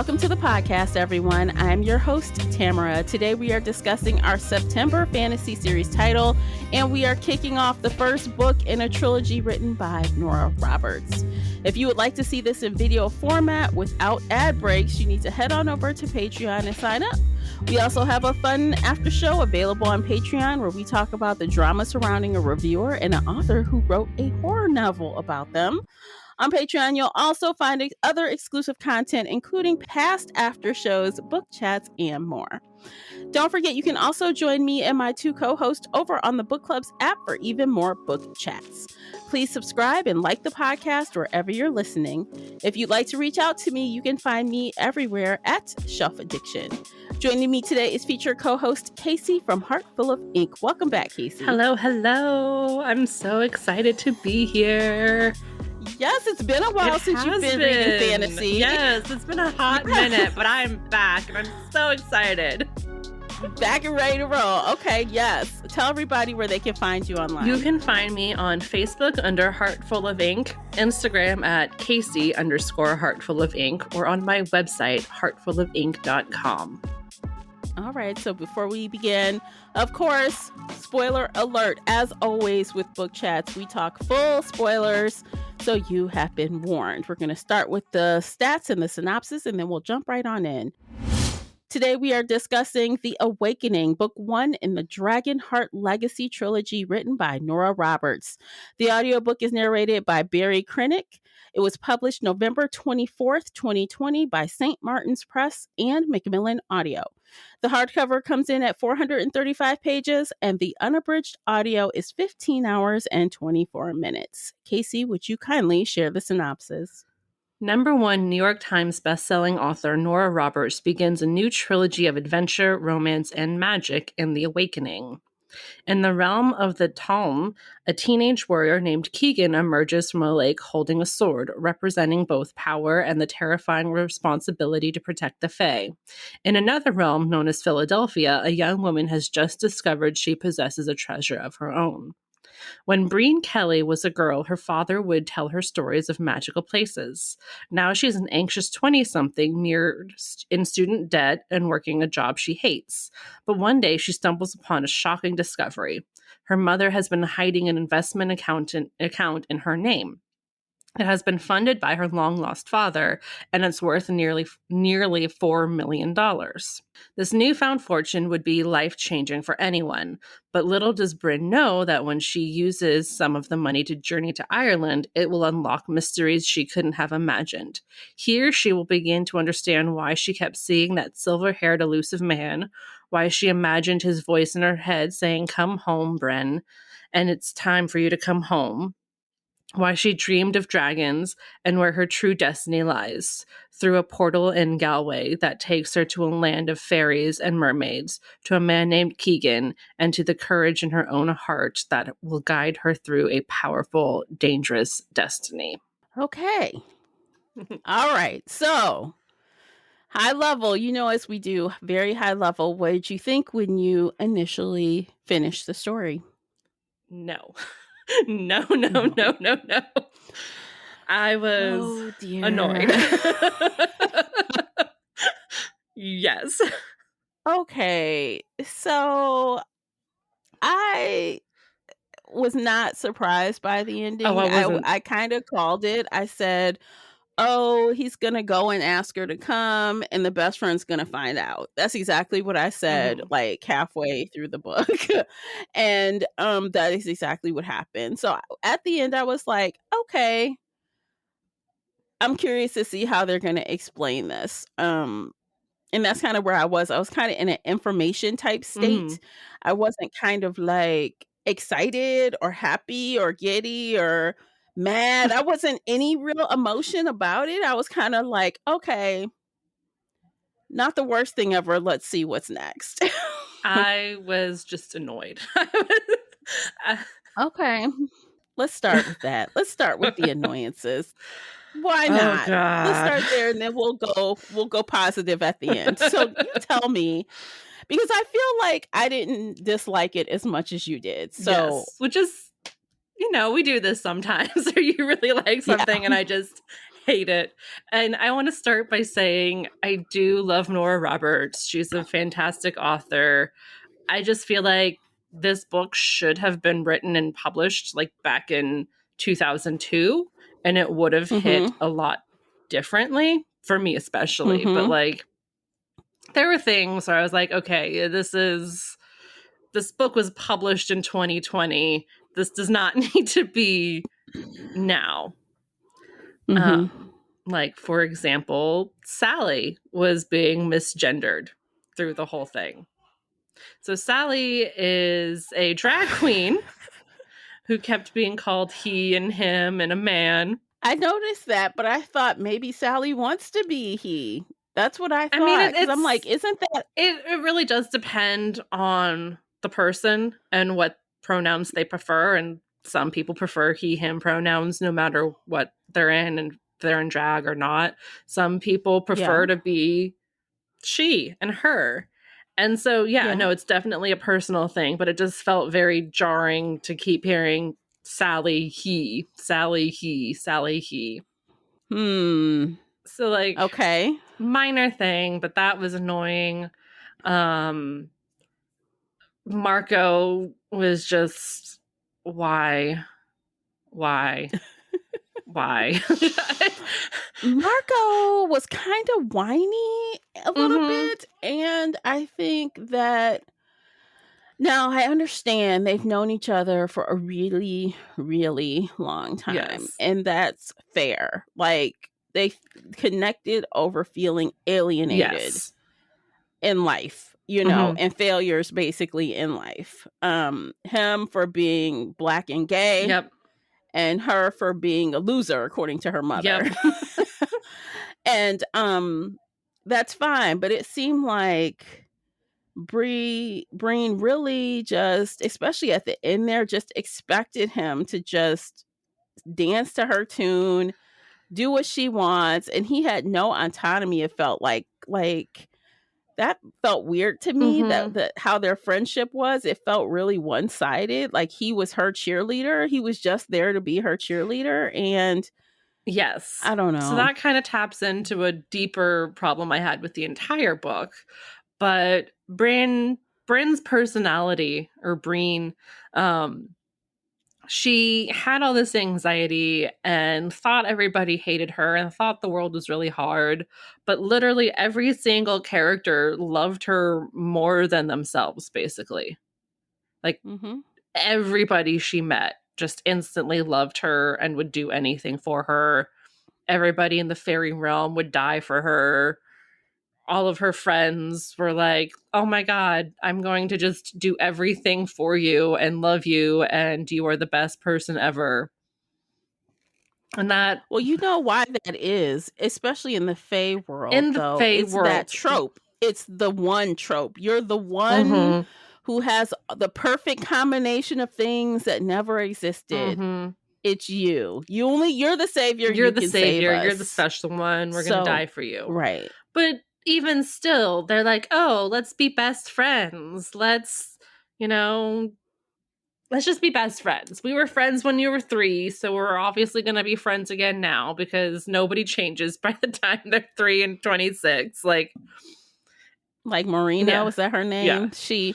Welcome to the podcast, everyone. I'm your host, Tamara. Today we are discussing our September fantasy series title, and we are kicking off the first book in a trilogy written by Nora Roberts. If you would like to see this in video format without ad breaks, you need to head on over to Patreon and sign up. We also have a fun after show available on Patreon where we talk about the drama surrounding a reviewer and an author who wrote a horror novel about them. On Patreon, you'll also find other exclusive content, including past after shows, book chats, and more. Don't forget, you can also join me and my two co-hosts over on the Book Club's app for even more book chats. Please subscribe and like the podcast wherever you're listening. If you'd like to reach out to me, you can find me everywhere at Shelf Addiction. Joining me today is featured co-host Casey from Heart Full of Ink. Welcome back, Casey. Hello. I'm so excited to be here. Yes, it's been a while since you've been reading fantasy. Yes, it's been a hot minute, but I'm back and I'm so excited. Back and ready to roll. Okay, yes. Tell everybody where they can find you online. You can find me on Facebook under Heartful of Ink, Instagram at Casey_Heartful of Ink, or on my website, heartfulofink.com. All right, so before we begin, of course, spoiler alert. As always with book chats, we talk full spoilers, so you have been warned. We're going to start with the stats and the synopsis, and then we'll jump right on in. Today we are discussing The Awakening, Book 1 in the Dragonheart Legacy trilogy written by Nora Roberts. The audiobook is narrated by Barry Krennick. It was published November 24th, 2020 by St. Martin's Press and Macmillan Audio. The hardcover comes in at 435 pages, and the unabridged audio is 15 hours and 24 minutes. Casey, would you kindly share the synopsis? Number 1 New York Times bestselling author Nora Roberts begins a new trilogy of adventure, romance, and magic in The Awakening. In the realm of the Talm, a teenage warrior named Keegan emerges from a lake holding a sword, representing both power and the terrifying responsibility to protect the Fae. In another realm, known as Philadelphia, a young woman has just discovered she possesses a treasure of her own. When Breen Kelly was a girl, her father would tell her stories of magical places. Now she's an anxious 20-something, mired in student debt and working a job she hates. But one day she stumbles upon a shocking discovery. Her mother has been hiding an investment account in her name. It has been funded by her long-lost father, and it's worth nearly $4 million. This newfound fortune would be life-changing for anyone, but little does Bryn know that when she uses some of the money to journey to Ireland, it will unlock mysteries she couldn't have imagined. Here, she will begin to understand why she kept seeing that silver-haired elusive man, why she imagined his voice in her head saying, "Come home, Bryn, and it's time for you to come home." Why she dreamed of dragons, and where her true destiny lies, through a portal in Galway that takes her to a land of fairies and mermaids, to a man named Keegan, and to the courage in her own heart that will guide her through a powerful, dangerous destiny. Okay. All right. So, high level, as we do, very high level. What did you think when you initially finished the story? No. No. I was annoyed. Yes. Okay. So I was not surprised by the ending. Oh, I wasn't. I kind of called it. I said, oh, he's going to go and ask her to come, and the best friend's going to find out. That's exactly what I said, like halfway through the book. And that is exactly what happened. So at the end, I was like, okay, I'm curious to see how they're going to explain this. And that's kind of where I was. I was kind of in an information type state. I wasn't kind of like excited or happy or giddy or mad. I wasn't any real emotion about it. I was kind of like, okay, not the worst thing ever. Let's see what's next. I was just annoyed. Okay, let's start with that. Let's start with the annoyances. Why not? Let's start there, and then we'll go positive at the end. So you tell me, because I feel like I didn't dislike it as much as you did. So, yes, which is, we do this sometimes, or you really like something and I just hate it. And I want to start by saying I do love Nora Roberts. She's a fantastic author. I just feel like this book should have been written and published like back in 2002, and it would have hit Mm-hmm. a lot differently for me, especially. But Mm-hmm. like, there were things where I was like, okay, this book was published in 2020. This does not need to be now. Mm-hmm. Like, for example, Sally was being misgendered through the whole thing. So Sally is a drag queen who kept being called he and him and a man. I noticed that, but I thought maybe Sally wants to be he. That's what I I mean, thought, because I'm like, isn't that it really does depend on the person and what pronouns they prefer. And some people prefer he, him pronouns no matter what they're in, and if they're in drag or not. Some people yeah, prefer to be she and her. And so, yeah, yeah. no, it's definitely a personal thing, but it just felt very jarring to keep hearing Sally, he, Sally, he, Sally, he. Hmm. So, like, Okay. minor thing, but that was annoying. Um, Marco was just, why? Why? Why? Marco was kind of whiny a little Mm-hmm. bit, and I think that now I understand they've known each other for a really, really long time, Yes. and that's fair. Like, they connected over feeling alienated Yes. in life, Mm-hmm. and failures basically in life. Him for being Black and gay, Yep. and her for being a loser, according to her mother. Yep. And that's fine, but it seemed like Breen really just, especially at the end there, just expected him to just dance to her tune, do what she wants, and he had no autonomy. It felt like that felt weird to me, Mm-hmm. that how their friendship was. It felt really one-sided. Like, he was her cheerleader. He was just there to be her cheerleader, and Yes. I don't So know. that kind of taps into a deeper problem I had with the entire book. But Bryn's personality, or Breen, um, she had all this anxiety and thought everybody hated her and thought the world was really hard. But literally every single character loved her more than themselves, basically. Like, Mhm. everybody she met just instantly loved her and would do anything for her. Everybody in the fairy realm would die for her. All of her friends were like, oh my God, I'm going to just do everything for you and love you, and you are the best person ever. And that, Well, you know why that is, especially in the Fae world, in the though. Fae It's that world, trope. It's the one trope. You're the one mm-hmm, who has the perfect combination of things that never existed. mm-hmm. It's you. You're the savior. You're You the can save savior, you're the us. special one, we're going to So, die for you. right. But even still, they're like, oh, let's be best friends. You know, let's just be best friends. We were friends when you were 3, so we're obviously going to be friends again now, because nobody changes by the time they're 3 and 26. Like Marina, Yeah. was that her Yeah. name?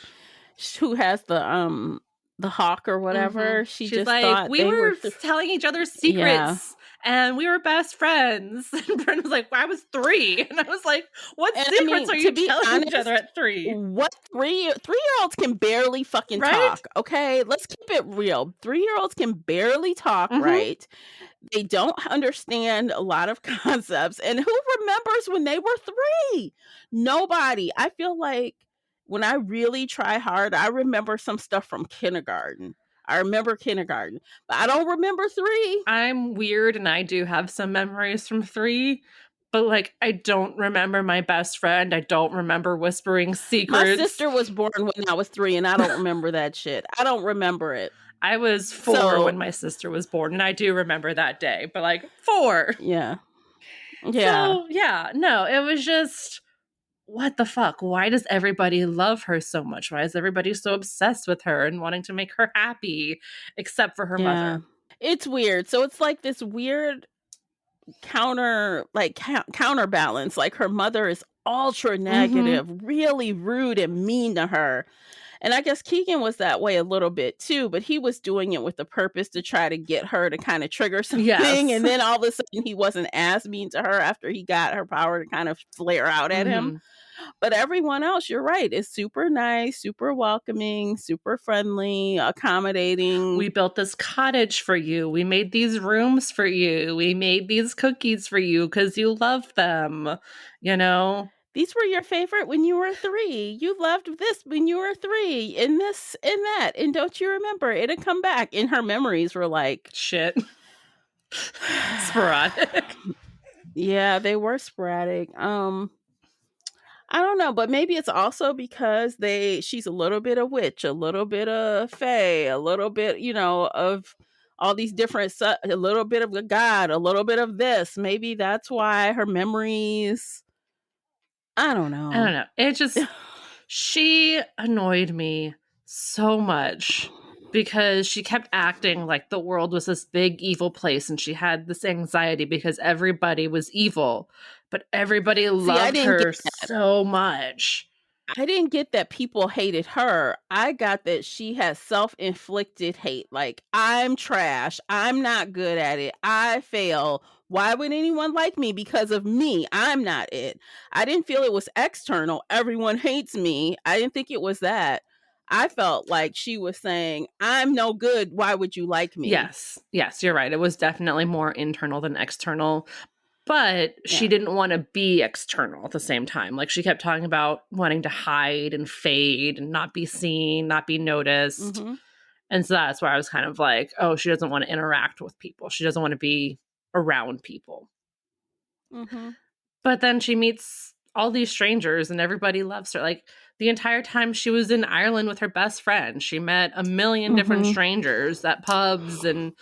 Who has the hawk or Mm-hmm. whatever. She She's just like, thought we they were were telling each other yeah. secrets and we were best friends. And Brent was like, well, I was 3. And I was like, what And I secrets mean, are to you be telling each other honest, at 3? what 3-year-olds can barely fucking Right? talk, okay? Let's keep it real. 3-year-olds can barely talk, Mm-hmm. right? They don't understand a lot of concepts. And who remembers when they were 3? Nobody. I feel like when I really try hard, I remember some stuff from kindergarten. I remember kindergarten, but I don't remember 3. I'm weird and I do have some memories from 3, but like, I don't remember my best friend. I don't remember whispering My secrets. sister was born when I was 3, and I don't remember that shit. I don't remember it. I was 4 when So, my sister was born, and I do remember that day, but like, 4. yeah. Yeah. So, yeah, no, it was just, what the fuck? Why does everybody love her so much? Why is everybody so obsessed with her and wanting to make her happy, except for her Yeah. mother? It's weird. So it's like this weird counterbalance. Like her mother is ultra Mm-hmm. negative, really rude and mean to her. And I guess Keegan was that way a little bit too, but he was doing it with the purpose to try to get her to kind of trigger something. Yes. And then all of a sudden he wasn't as mean to her after he got her power to kind of flare out at him. Mm-hmm. But everyone else, you're right, is super nice, super welcoming, super friendly, accommodating. We built this cottage for you. We made these rooms for you. We made these cookies for you because you love them, you know? These were your favorite when you were 3. You loved this when you were 3, and this and that. And don't you remember? It'd come back. And her memories were like, Shit. Sporadic. yeah, they were sporadic. I don't know, but maybe it's also because she's a little bit of witch, a little bit of fae, a little bit, of all these different a little bit of a god, a little bit of this. Maybe that's why her memories, I don't I don't know. know. It just, she annoyed me so much because she kept acting like the world was this big evil place and she had this anxiety because everybody was evil, but everybody See, I loved didn't get her so much. I didn't get that people hated her. I got that she has self-inflicted hate. Like, I'm trash. I'm not good at it. I fail. Why would anyone like me? Because of me. I'm not it. I didn't feel it was external. Everyone hates me. I didn't think it was that. I felt like she was saying, I'm no good. Why would you like me? Yes, you're right. It was definitely more internal than external, but she Yeah. didn't want to be external at the same time. Like she kept talking about wanting to hide and fade and not be seen, not be noticed. Mm-hmm. And so that's where I was kind of like, oh, she doesn't want to interact with people. She doesn't want to be around people. Mm-hmm. But then she meets all these strangers and everybody loves her. Like the entire time she was in Ireland with her best friend, she met a million different Mm-hmm. strangers at pubs and,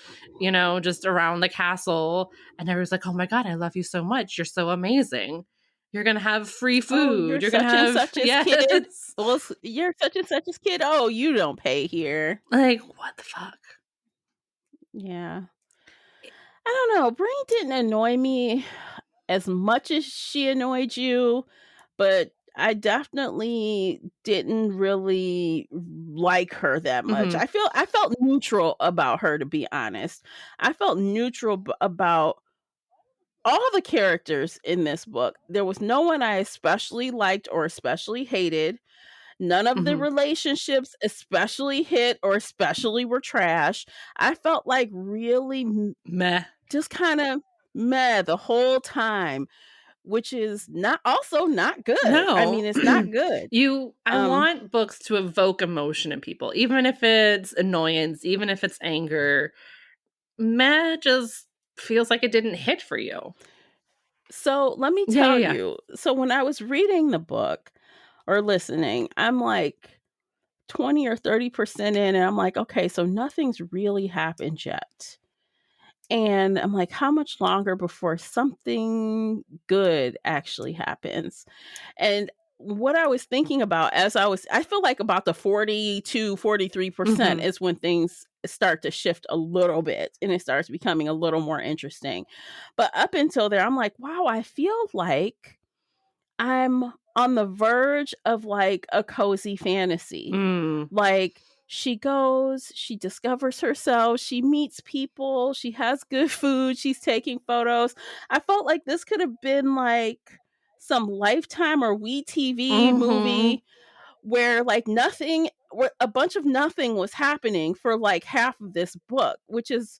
just around the castle. And everyone's like, oh my God, I love you so much. You're so amazing. You're going to have free Oh, food. you're You're going to such and have, such's kid. yes. Well, you're such and such's kid. Oh, you don't pay here. Like, what the fuck? Yeah. I don't know. Bree didn't annoy me as much as she annoyed you, but I definitely didn't really like her that much. Mm-hmm. I felt neutral about her, to be honest. I felt neutral about all the characters in this book. There was no one I especially liked or especially hated. None of the Mm-hmm. relationships especially hit or especially were trash. I felt like really Meh. just kind of meh the whole time, which is not good. I No. mean, it's not good. I Um, want books to evoke emotion in people, even if it's annoyance, even if it's anger. Meh just feels like it didn't hit for you. so let me Yeah, yeah, tell yeah. you. So when I was reading the book or listening, I'm like 20 or 30% in, and I'm like, okay, so nothing's really happened yet. And I'm like, how much longer before something good actually happens? And what I was thinking about I feel like about the 40 to 43% Mhm. is when things start to shift a little bit and it starts becoming a little more interesting. But up until there, I'm like, wow, I feel like I'm on the verge of like a cozy fantasy. Mm. Like she goes, she discovers herself, she meets people, she has good food, she's taking photos. I felt like this could have been like some Lifetime or WeTV Mhm. movie where like nothing, where a bunch of nothing was happening for like half of this book, which is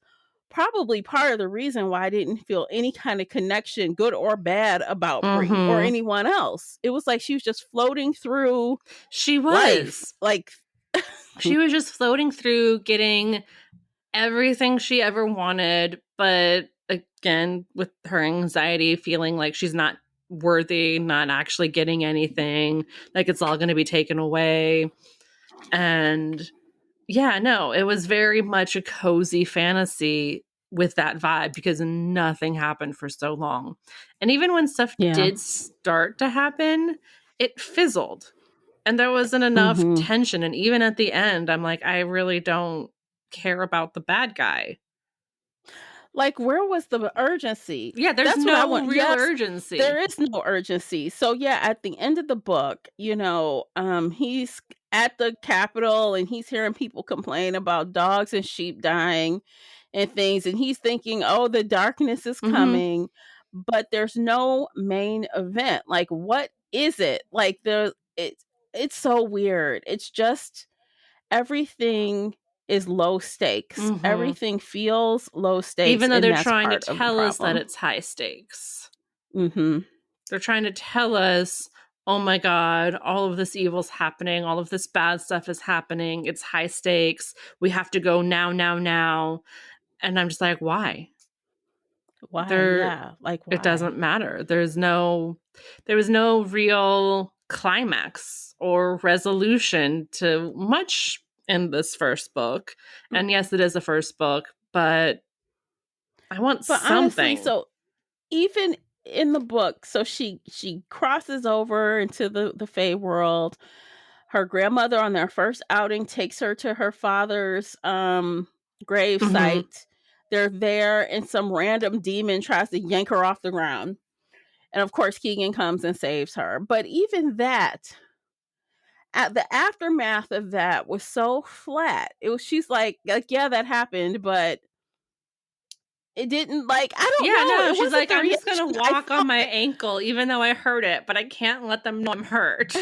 probably part of the reason why I didn't feel any kind of connection, good or bad, about Brie or Mhm. anyone else. It was like she was just floating through She life. was. Like, She was just floating through getting everything she ever wanted, but again, with her anxiety, feeling like she's not worthy, not actually getting anything, like it's all going to be taken away. And yeah, no, it was very much a cozy fantasy with that vibe because nothing happened for so long. And even when stuff yeah. did start to happen, it fizzled. And there wasn't enough Hmm. tension. And even at the end, I'm like, I really don't care about the bad guy. Like, where was the urgency? Yeah, there's That's what I no want. real Yes, there urgency. is no urgency. So yeah, at the end of the book, he's at the Capitol and he's hearing people complain about dogs and sheep dying and things, and he's thinking, "Oh, the darkness is Mhm. coming," but there's no main event. Like, what is it? Like it's so weird. It's just everything is low stakes. Mhm. Everything feels low stakes, Even though and they're that's trying to part of the tell us that problem. it's high stakes. Mhm. They're trying to tell us, "Oh my god, all of this evil's happening, all of this bad stuff is happening, it's high stakes, we have to go now, now, now." And I'm just like, "Why?" Why? There Yeah, like, It why? doesn't matter. There was no real climax or resolution to much in this first book. Mm, And yes, it is a first book, but I want but honestly, something. so even in the book, so she crosses over into the Fae world. Her grandmother on their first outing takes her to her father's grave Mhm. site. They're there and some random demon tries to yank her off the ground. And of course Keegan comes and saves her. But even that, at the aftermath of that was so flat. It was she's like yeah, that happened, but it didn't, like, I don't Yeah, know. no, It she's wasn't like, the "I'm just reaction gonna I walk on my thought. ankle even though I hurt it, but I can't let them know I'm hurt."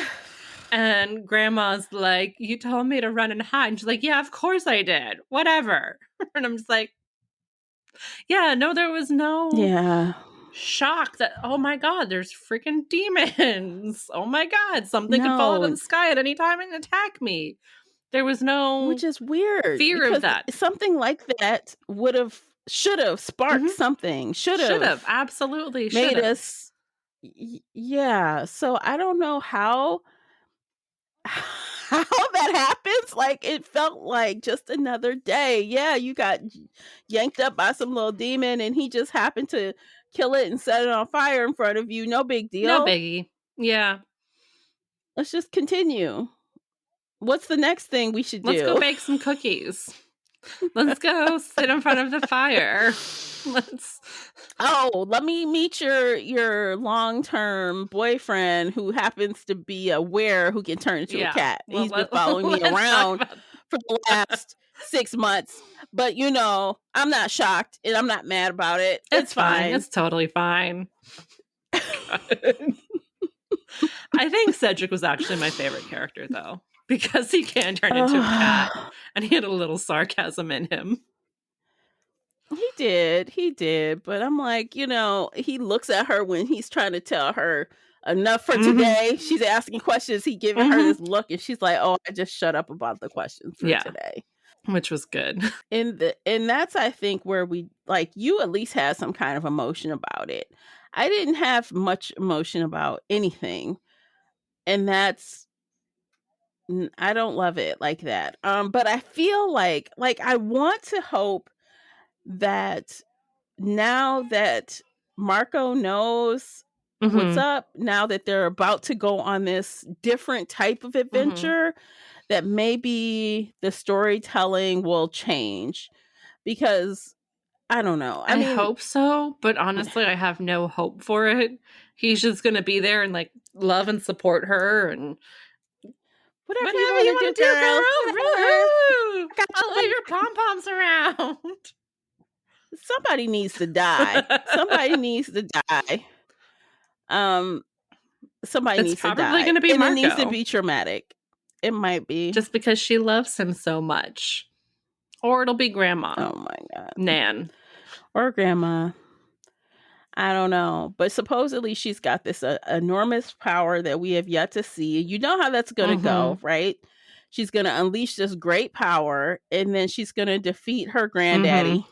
And grandma's like, "You told me to run and hide." And she's like, "Yeah, of course I did. Whatever." And I'm just like, "Yeah, no, there was no Yeah. shock that, oh my god, there's freaking demons. Oh my god, something could fall out of No, the sky at any time and attack me." There was which no is weird fear of because that. something like that should have sparked Mhm. something, should Should have, have absolutely should made have. us yeah. So I don't know how how that happens. Like, it felt like just another day. Yeah, you got yanked up by some little demon and he just happened to kill it and set it on fire in front of you. No big No deal. biggie. Yeah. Let's just continue. What's the next thing we should Let's go do? bake some cookies. Let's go sit in front of the fire. Let's Oh, let me meet your long-term boyfriend who happens to be a were who can turn into a Yeah. cat. Well, He's been following me let's talk around about for the last 6 months, but, I'm not shocked and I'm not mad about it. It's It's fine. fine. It's totally fine. God. I think Cedric was actually my favorite character though, because he can turn into a cat Ugh. and he had a little sarcasm in him. He did, but I'm like, he looks at her when he's trying to tell her enough for Mhm. today. She's asking questions, he giving her Mhm. this look, and she's like, "Oh, I just shut up about the questions for Yeah, today." which was good. And that's, I think, where we like, you at least had some kind of emotion about it. I didn't have much emotion about anything, and I don't love it like that. But I feel like I want to hope that now that Marco knows what's Mhm. up, now that they're about to go on this different type of Mhm. adventure, that maybe the storytelling will change, because I don't know. I I mean, hope so, but honestly, I have no hope for it. He's just gonna be there and like love and support her and whatever you whatever want you to do, want to do, girl. girl. Whatever. Woohoo! I got I'll your wave your pom poms around. back. Somebody needs to die. Somebody needs to die. Um, somebody It's needs to probably die, gonna be and it needs to Marco, be traumatic. It might be. just because she loves him so much. Or it'll be Grandma, Oh my god. Nan. Or grandma. I don't know, but supposedly she's got this enormous power that we have yet to see. You know how that's going to Mhm. go, right? She's going to unleash this great power, and then she's going to defeat her Mhm. granddaddy,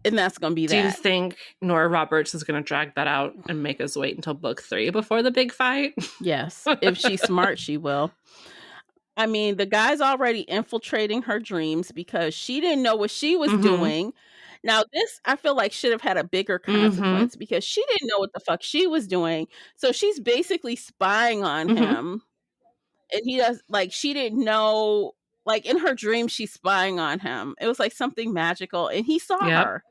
and that's going to be Do you that. think Nora Roberts is gonna drag that out and make us wait until book 3 before the big fight? Yes, if she's smart, she will. I mean, the guy's already infiltrating her dreams because she didn't know what she was Mhm. doing. Now, this I feel like should have had a bigger Mhm. consequence because she didn't know what the fuck she was doing. So she's basically spying on Mhm. him, and he does, like, she didn't know. like in her dream, she's spying on him. It was like something magical, and he saw Yep. her.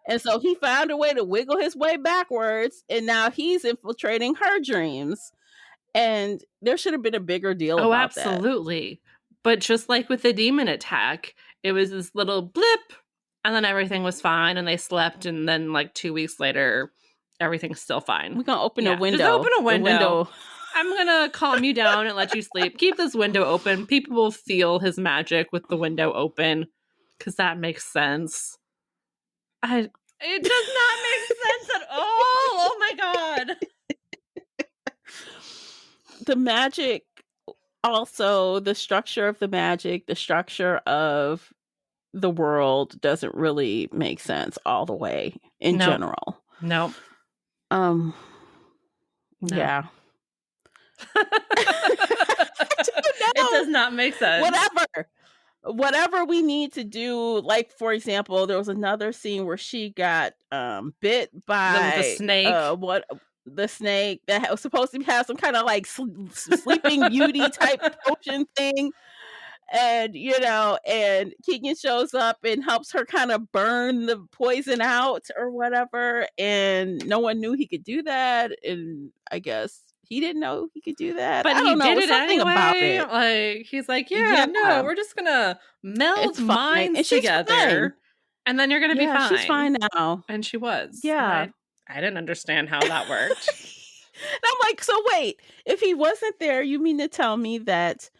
And so he found a way to wiggle his way backwards, and now he's infiltrating her dreams. And there should have been a bigger deal Oh, about that. absolutely. But just like with the demon attack, it was this little blip, and then everything was fine, and they slept, and then like 2 weeks later, everything's still fine. We're gonna open a window. Just open a The window. I'm gonna calm you down and let you sleep. Keep this window open. People will feel his magic with the window open, because that makes sense. It does not make sense at all. Oh my god. The magic, also the structure of the magic, the structure of the world doesn't really make sense all the way in general. No. Yeah. It does not make sense. Whatever we need to do, like for example, there was another scene where she got bit by the snake. The snake that was supposed to have some kind of like sleeping beauty type potion thing. And and Keegan shows up and helps her kind of burn the poison out or whatever, and no one knew he could do that, and I guess he didn't know he could do that, but I don't know, did it anyway. about it. Like he's like, no, we're just gonna meld minds together, and then you're gonna be fine. She's fine now, and she was. Yeah, I didn't understand how that worked. And I'm like, so wait, if he wasn't there, you mean to tell me that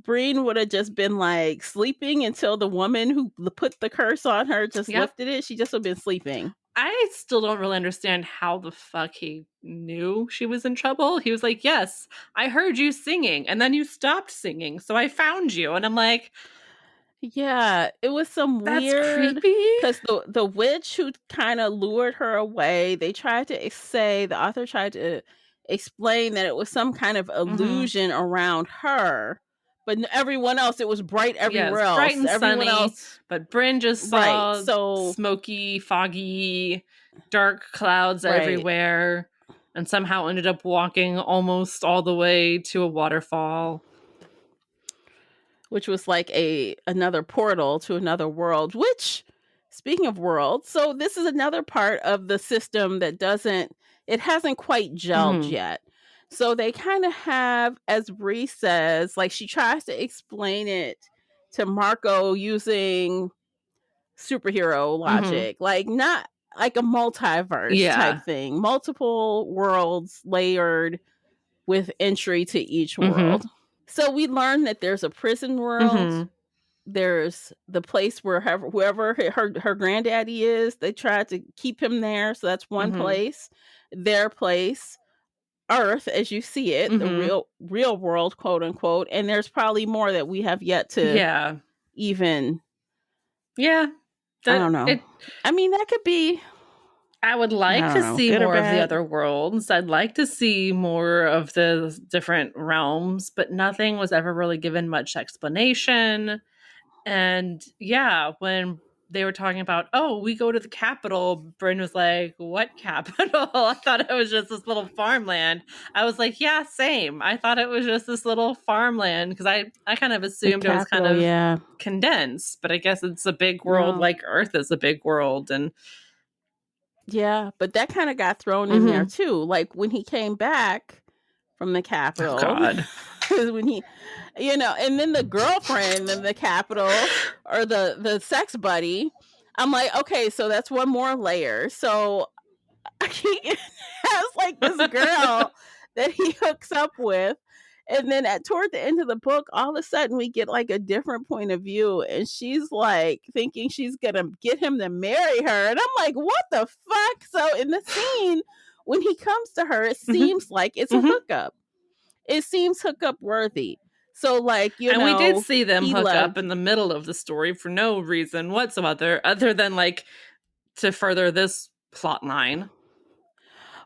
Breen would have just been like sleeping until the woman who put the curse on her just lifted it? She just would have been sleeping. I still don't really understand how the fuck he knew she was in trouble. He was like, yes, I heard you singing, and then you stopped singing, so I found you. And I'm like, yeah, it was some weird, creepy. Because the witch who kind of lured her away, the author tried to explain that it was some kind of illusion around her. But everyone else, it was bright everywhere else. Bright and everyone sunny, else, but Bryn just saw smoky, foggy, dark clouds everywhere, and somehow ended up walking almost all the way to a waterfall, which was like another portal to another world. Which, speaking of worlds, so this is another part of the system that hasn't quite gelled yet. So they kind of have, as Bree says, like she tries to explain it to Marco using superhero logic, like not like a multiverse type thing, multiple worlds layered with entry to each world. So we learn that there's a prison world. There's the place where whoever her granddaddy is, they tried to keep him there. So that's one place. Their place, Earth as you see it, the real world, quote unquote, and there's probably more that we have yet to even I don't know. I mean, that could be. I would like to see more of the other worlds. I'd like to see more of the different realms, but nothing was ever really given much explanation. And when they were talking about, we go to the capital, Bryn was like, what capital? I thought it was just this little farmland. I was like, yeah, same. I thought it was just this little farmland because I kind of assumed it was kind of condensed, but I guess it's a big world like Earth is a big world. And yeah, but that kind of got thrown in there too. Like when he came back from the capital. Oh, God. When he, and then the girlfriend in the capital or the sex buddy, I'm like, okay, so that's one more layer. So he has like this girl that he hooks up with, and then toward the end of the book, all of a sudden we get like a different point of view, and she's like thinking she's gonna get him to marry her, and I'm like, what the fuck? So in the scene when he comes to her, it seems like it's a hookup. It seems hookup worthy. So like, and we did see them hook up in the middle of the story for no reason whatsoever, other than like to further this plot line.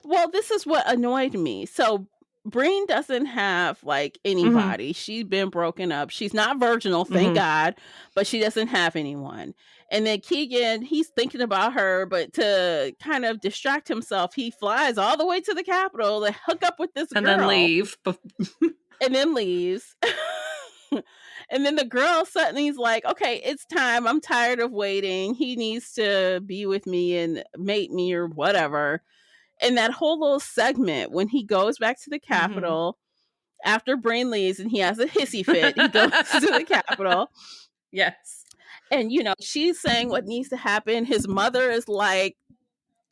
Well, this is what annoyed me. So Breen doesn't have like anybody. She's been broken up. She's not virginal, thank God, but she doesn't have anyone. And then Keegan, he's thinking about her, but to kind of distract himself, he flies all the way to the capital to hook up with this girl. And then leave. And then leaves. And then the girl suddenly's like, okay, it's time. I'm tired of waiting. He needs to be with me and mate me or whatever. And that whole little segment when he goes back to the Mm-hmm. Capitol after Brain leaves and he has a hissy fit, he goes to the Capitol. Yes. And, she's saying what needs to happen. His mother is like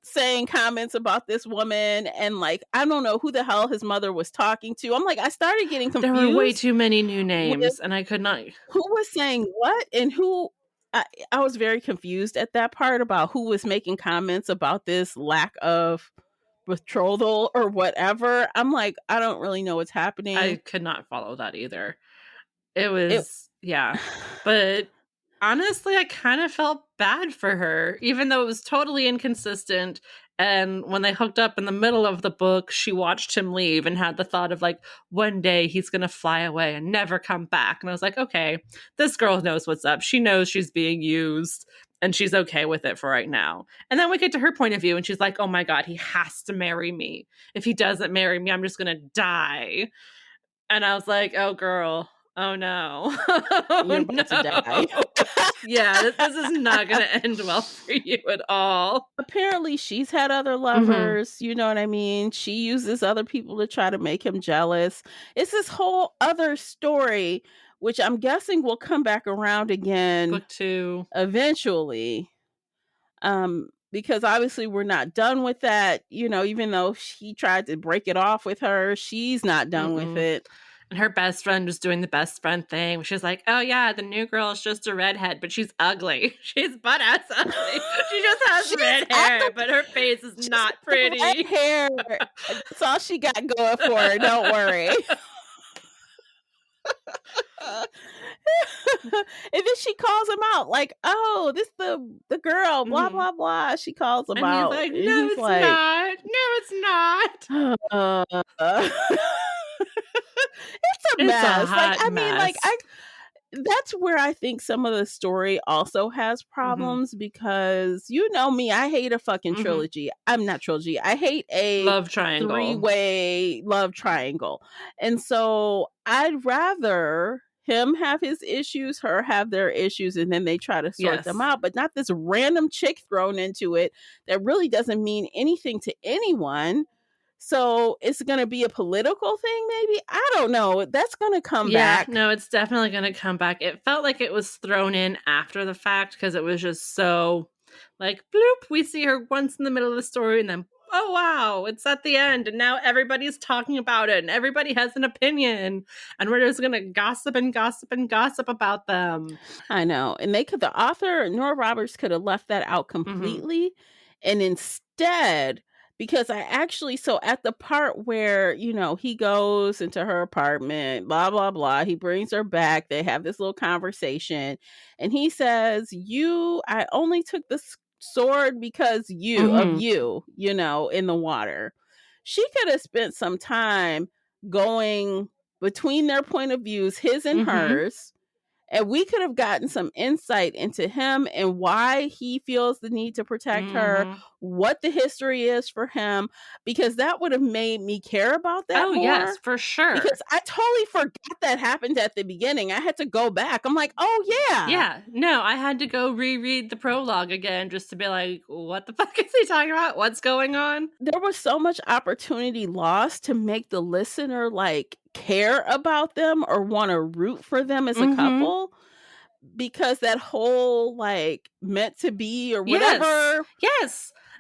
saying comments about this woman. And like, I don't know who the hell his mother was talking to. I'm like, I started getting There were way confused too many new with names, and I could not. who was saying what and who. I was very confused at that part about who was making comments about this lack of betrothal or whatever. I'm like, I don't really know what's happening. I could not follow that either. It It was, yeah. But honestly, I kind of felt bad for her, even though it was totally inconsistent. And when they hooked up in the middle of the book, she watched him leave and had the thought of like, one day he's going to fly away and never come back. And I was like, okay, this girl knows what's up. She knows she's being used and she's okay with it for right now. And then we get to her point of view and she's like, oh my God, he has to marry me. If he doesn't marry me, I'm just going to die. And I was like, oh girl. Oh no. You're about to die. Yeah, this is not going to end well for you at all. Apparently she's had other lovers, you know what I mean? She uses other people to try to make him jealous. It's this whole other story, which I'm guessing will come back around again Book 2. eventually. Because obviously we're not done with that, even though he tried to break it off with her, she's not done with it. And her best friend was doing the best friend thing. She's like, oh yeah, the new girl is just a redhead, but she's ugly. She's butt-ass ugly. She just has red hair, but her face is not pretty. Red hair. That's all she got going for her. Don't worry. And then she calls him out like, oh, this the girl, blah blah blah. She calls him out. He's like, no, it's not. No, it's not. It's a mess. It's a hot mess. That's where I think some of the story also has problems because you know me, I hate a fucking trilogy. I'm not trilogy. I hate a love triangle. 3-way love triangle. And so I'd rather him have his issues, her have their issues, and then they try to sort them out, but not this random chick thrown into it that really doesn't mean anything to anyone. So it's going to be a political thing, maybe? I don't know. That's going to come back. No, it's definitely going to come back. It felt like it was thrown in after the fact because it was just so like, bloop, we see her once in the middle of the story and then, oh, wow, it's at the end. And now everybody's talking about it and everybody has an opinion. And we're just going to gossip and gossip and gossip about them. I know. And the author, Nora Roberts, could have left that out completely. And instead... Because so at the part where, he goes into her apartment, blah, blah, blah, he brings her back. They have this little conversation and he says, I only took the sword because of you, in the water. She could have spent some time going between their point of views, his and hers. And we could have gotten some insight into him and why he feels the need to protect her, what the history is for him, because that would have made me care about that more. Yes, for sure. Because I totally forgot that happened at the beginning. I had to go back. I'm like, oh, yeah. Yeah. No, I had to go reread the prologue again just to be like, what the fuck is he talking about? What's going on? There was so much opportunity lost to make the listener, care about them or want to root for them as a couple, because that whole meant to be or whatever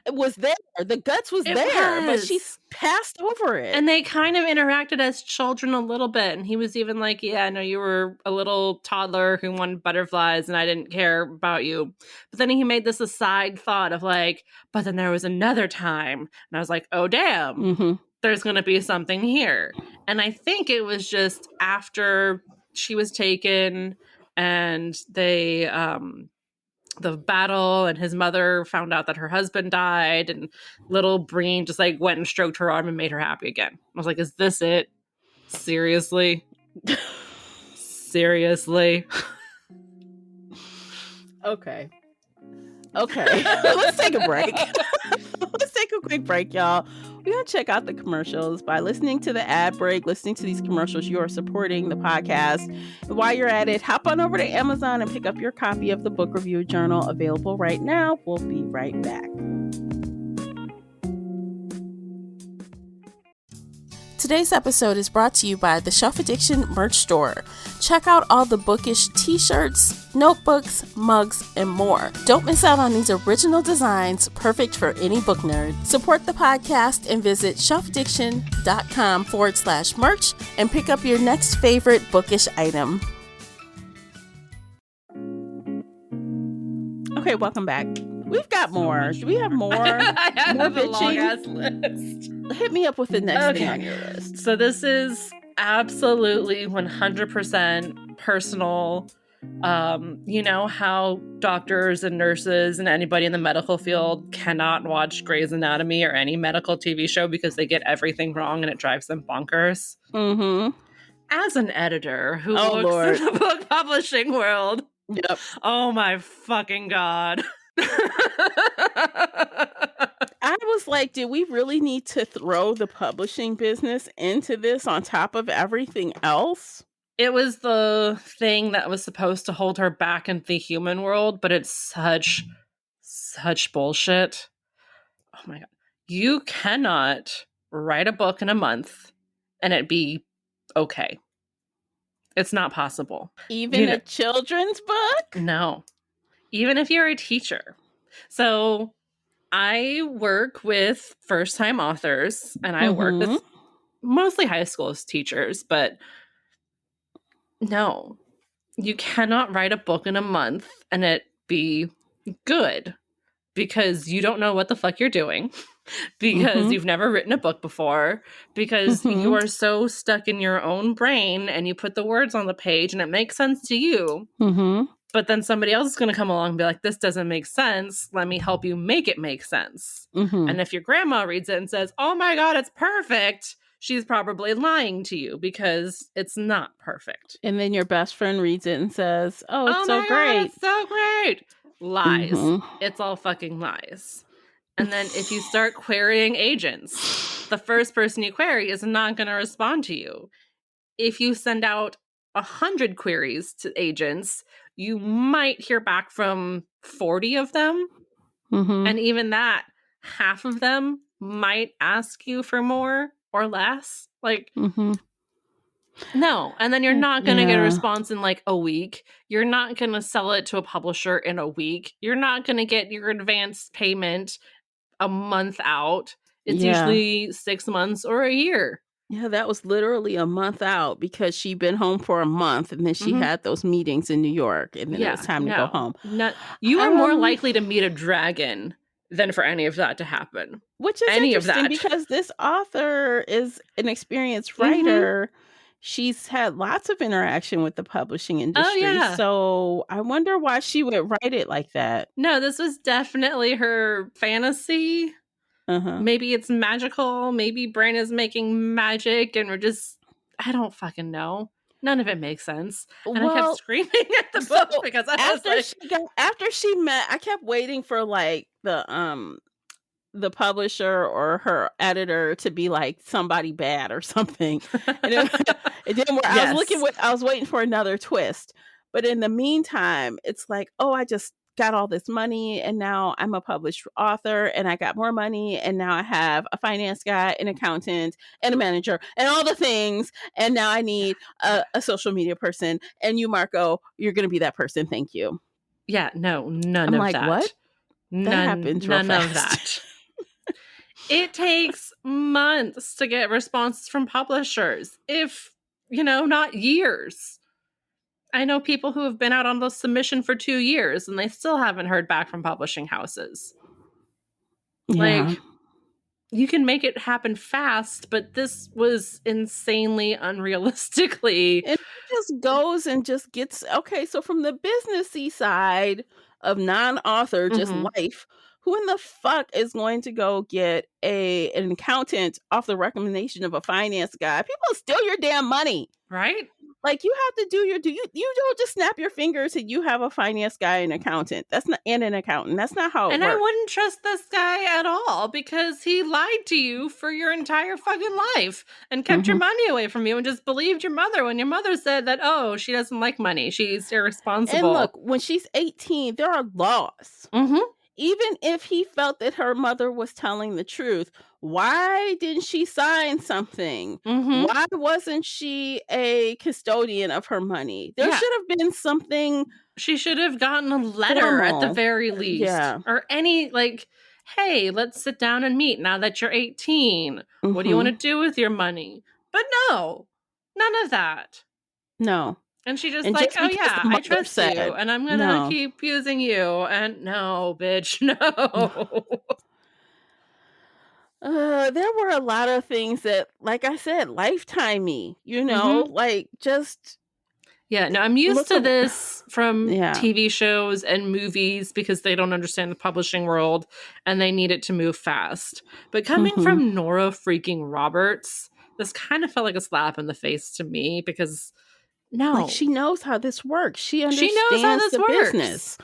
it was there, the guts was there, but she's passed over it. And they kind of interacted as children a little bit, and he was even like, yeah, no, you were a little toddler who wanted butterflies and I didn't care about you. But then he made this aside thought of but then there was another time, and I was like, oh damn, there's going to be something here. And I think it was just after she was taken and they, the battle, and his mother found out that her husband died, and little Breen just went and stroked her arm and made her happy again. I was like, is this it? Seriously? Seriously? Okay. Let's take a break. Let's take a quick break, y'all. you gotta check out the commercials. By listening to the ad break, listening to these commercials, you are supporting the podcast. And while you're at it, hop on over to Amazon and pick up your copy of the book review journal, available right now. We'll be right back. Today's episode is brought to you by the Shelf Addiction merch store. Check out all the bookish t-shirts, notebooks, mugs, and more. Don't miss out on these original designs, perfect for any book nerd. Support the podcast and visit shelfaddiction.com/merch and pick up your next favorite bookish item. Okay, welcome back. We've got more. Do we have more? I have more a long-ass list. Hit me up with the next thing on your list. So this is absolutely 100% personal. You know how doctors and nurses and anybody in the medical field cannot watch Grey's Anatomy or any medical TV show because they get everything wrong and it drives them bonkers? Mm-hmm. As an editor who looks in the book publishing world, yep. Oh my fucking God. I was like, did we really need to throw the publishing business into this on top of everything else? It was the thing that was supposed to hold her back in the human world, but it's such bullshit. Oh my God. You cannot write a book in a month and it be okay. It's not possible. Even a children's book? No. Even if you're a teacher. So I work with first-time authors, and I work with mostly high school teachers, but no, you cannot write a book in a month and it be good because you don't know what the fuck you're doing, because you've never written a book before, because you are so stuck in your own brain and you put the words on the page and it makes sense to you. But then somebody else is going to come along and be like, this doesn't make sense. Let me help you make it make sense. And if your grandma reads it and says, oh my God, it's perfect, she's probably lying to you because it's not perfect. And then your best friend reads it and says, oh, it's so great. God, it's so great. Lies. It's all fucking lies. And then if you start querying agents, the first person you query is not going to respond to you. If you send out 100 queries to agents, you might hear back from 40 of them. And even that, half of them might ask you for more or less. Like, no. And then you're not going to get a response in like a week. You're not going to sell it to a publisher in a week. You're not going to get your advance payment a month out. It's usually 6 months or a year. Yeah, that was literally a month out because she'd been home for a month and then she had those meetings in New York and then it was time to go home. You are more likely to meet a dragon than for any of that to happen. Which is interesting because this author is an experienced writer. She's had lots of interaction with the publishing industry. So I wonder why she would write it like that. No, this was definitely her fantasy. Maybe it's magical. Maybe Bran is making magic and we're just, I don't fucking know. None of it makes sense. And I kept screaming at the book because I was like... After she met, I kept waiting for like the publisher or her editor to be like somebody bad or something. And it didn't work. I was waiting for another twist. But in the meantime, it's like, oh, I just got all this money and now I'm a published author and I got more money and now I have a finance guy, an accountant, and a manager and all the things. And now I need a social media person. And you, Marco, you're going to be that person. Thank you. Yeah, no, none of that. What? None of that. It takes months to get responses from publishers, if, not years. I know people who have been out on the submission for 2 years and they still haven't heard back from publishing houses. Yeah. Like, you can make it happen fast, but this was insanely unrealistically. It just goes and just gets, okay, so from the businessy side of non-author, just life, who in the fuck is going to go get an accountant off the recommendation of a finance guy? People steal your damn money. Right? Like, you have to do you don't just snap your fingers and you have a finance guy and accountant. That's not and an accountant. That's not how it And I works. wouldn't trust this guy at all because he lied to you for your entire fucking life and kept your money away from you and just believed your mother when your mother said that, oh, she doesn't like money. She's irresponsible. And look, when she's 18, there are laws. Mm-hmm. Even if he felt that her mother was telling the truth, why didn't she sign something? Mm-hmm. Why wasn't she a custodian of her money? There Yeah. should have been something. She should have gotten a letter at the Formal. very least. Yeah. Or any, like, hey, let's sit down and meet now that you're 18. What do you want to do with your money? But no, none of that. No. And she just And like, just oh because yeah, the I mother trust said, you and I'm going to no. keep using you. And no, bitch, no. There were a lot of things that, like I said, lifetimey, you know, like just Yeah, no, I'm used look to at this from yeah. TV shows and movies because they don't understand the publishing world and they need it to move fast. But coming from Nora freaking Roberts, this kind of felt like a slap in the face to me because no. Like, she knows how this works. She knows how understands this the works. business.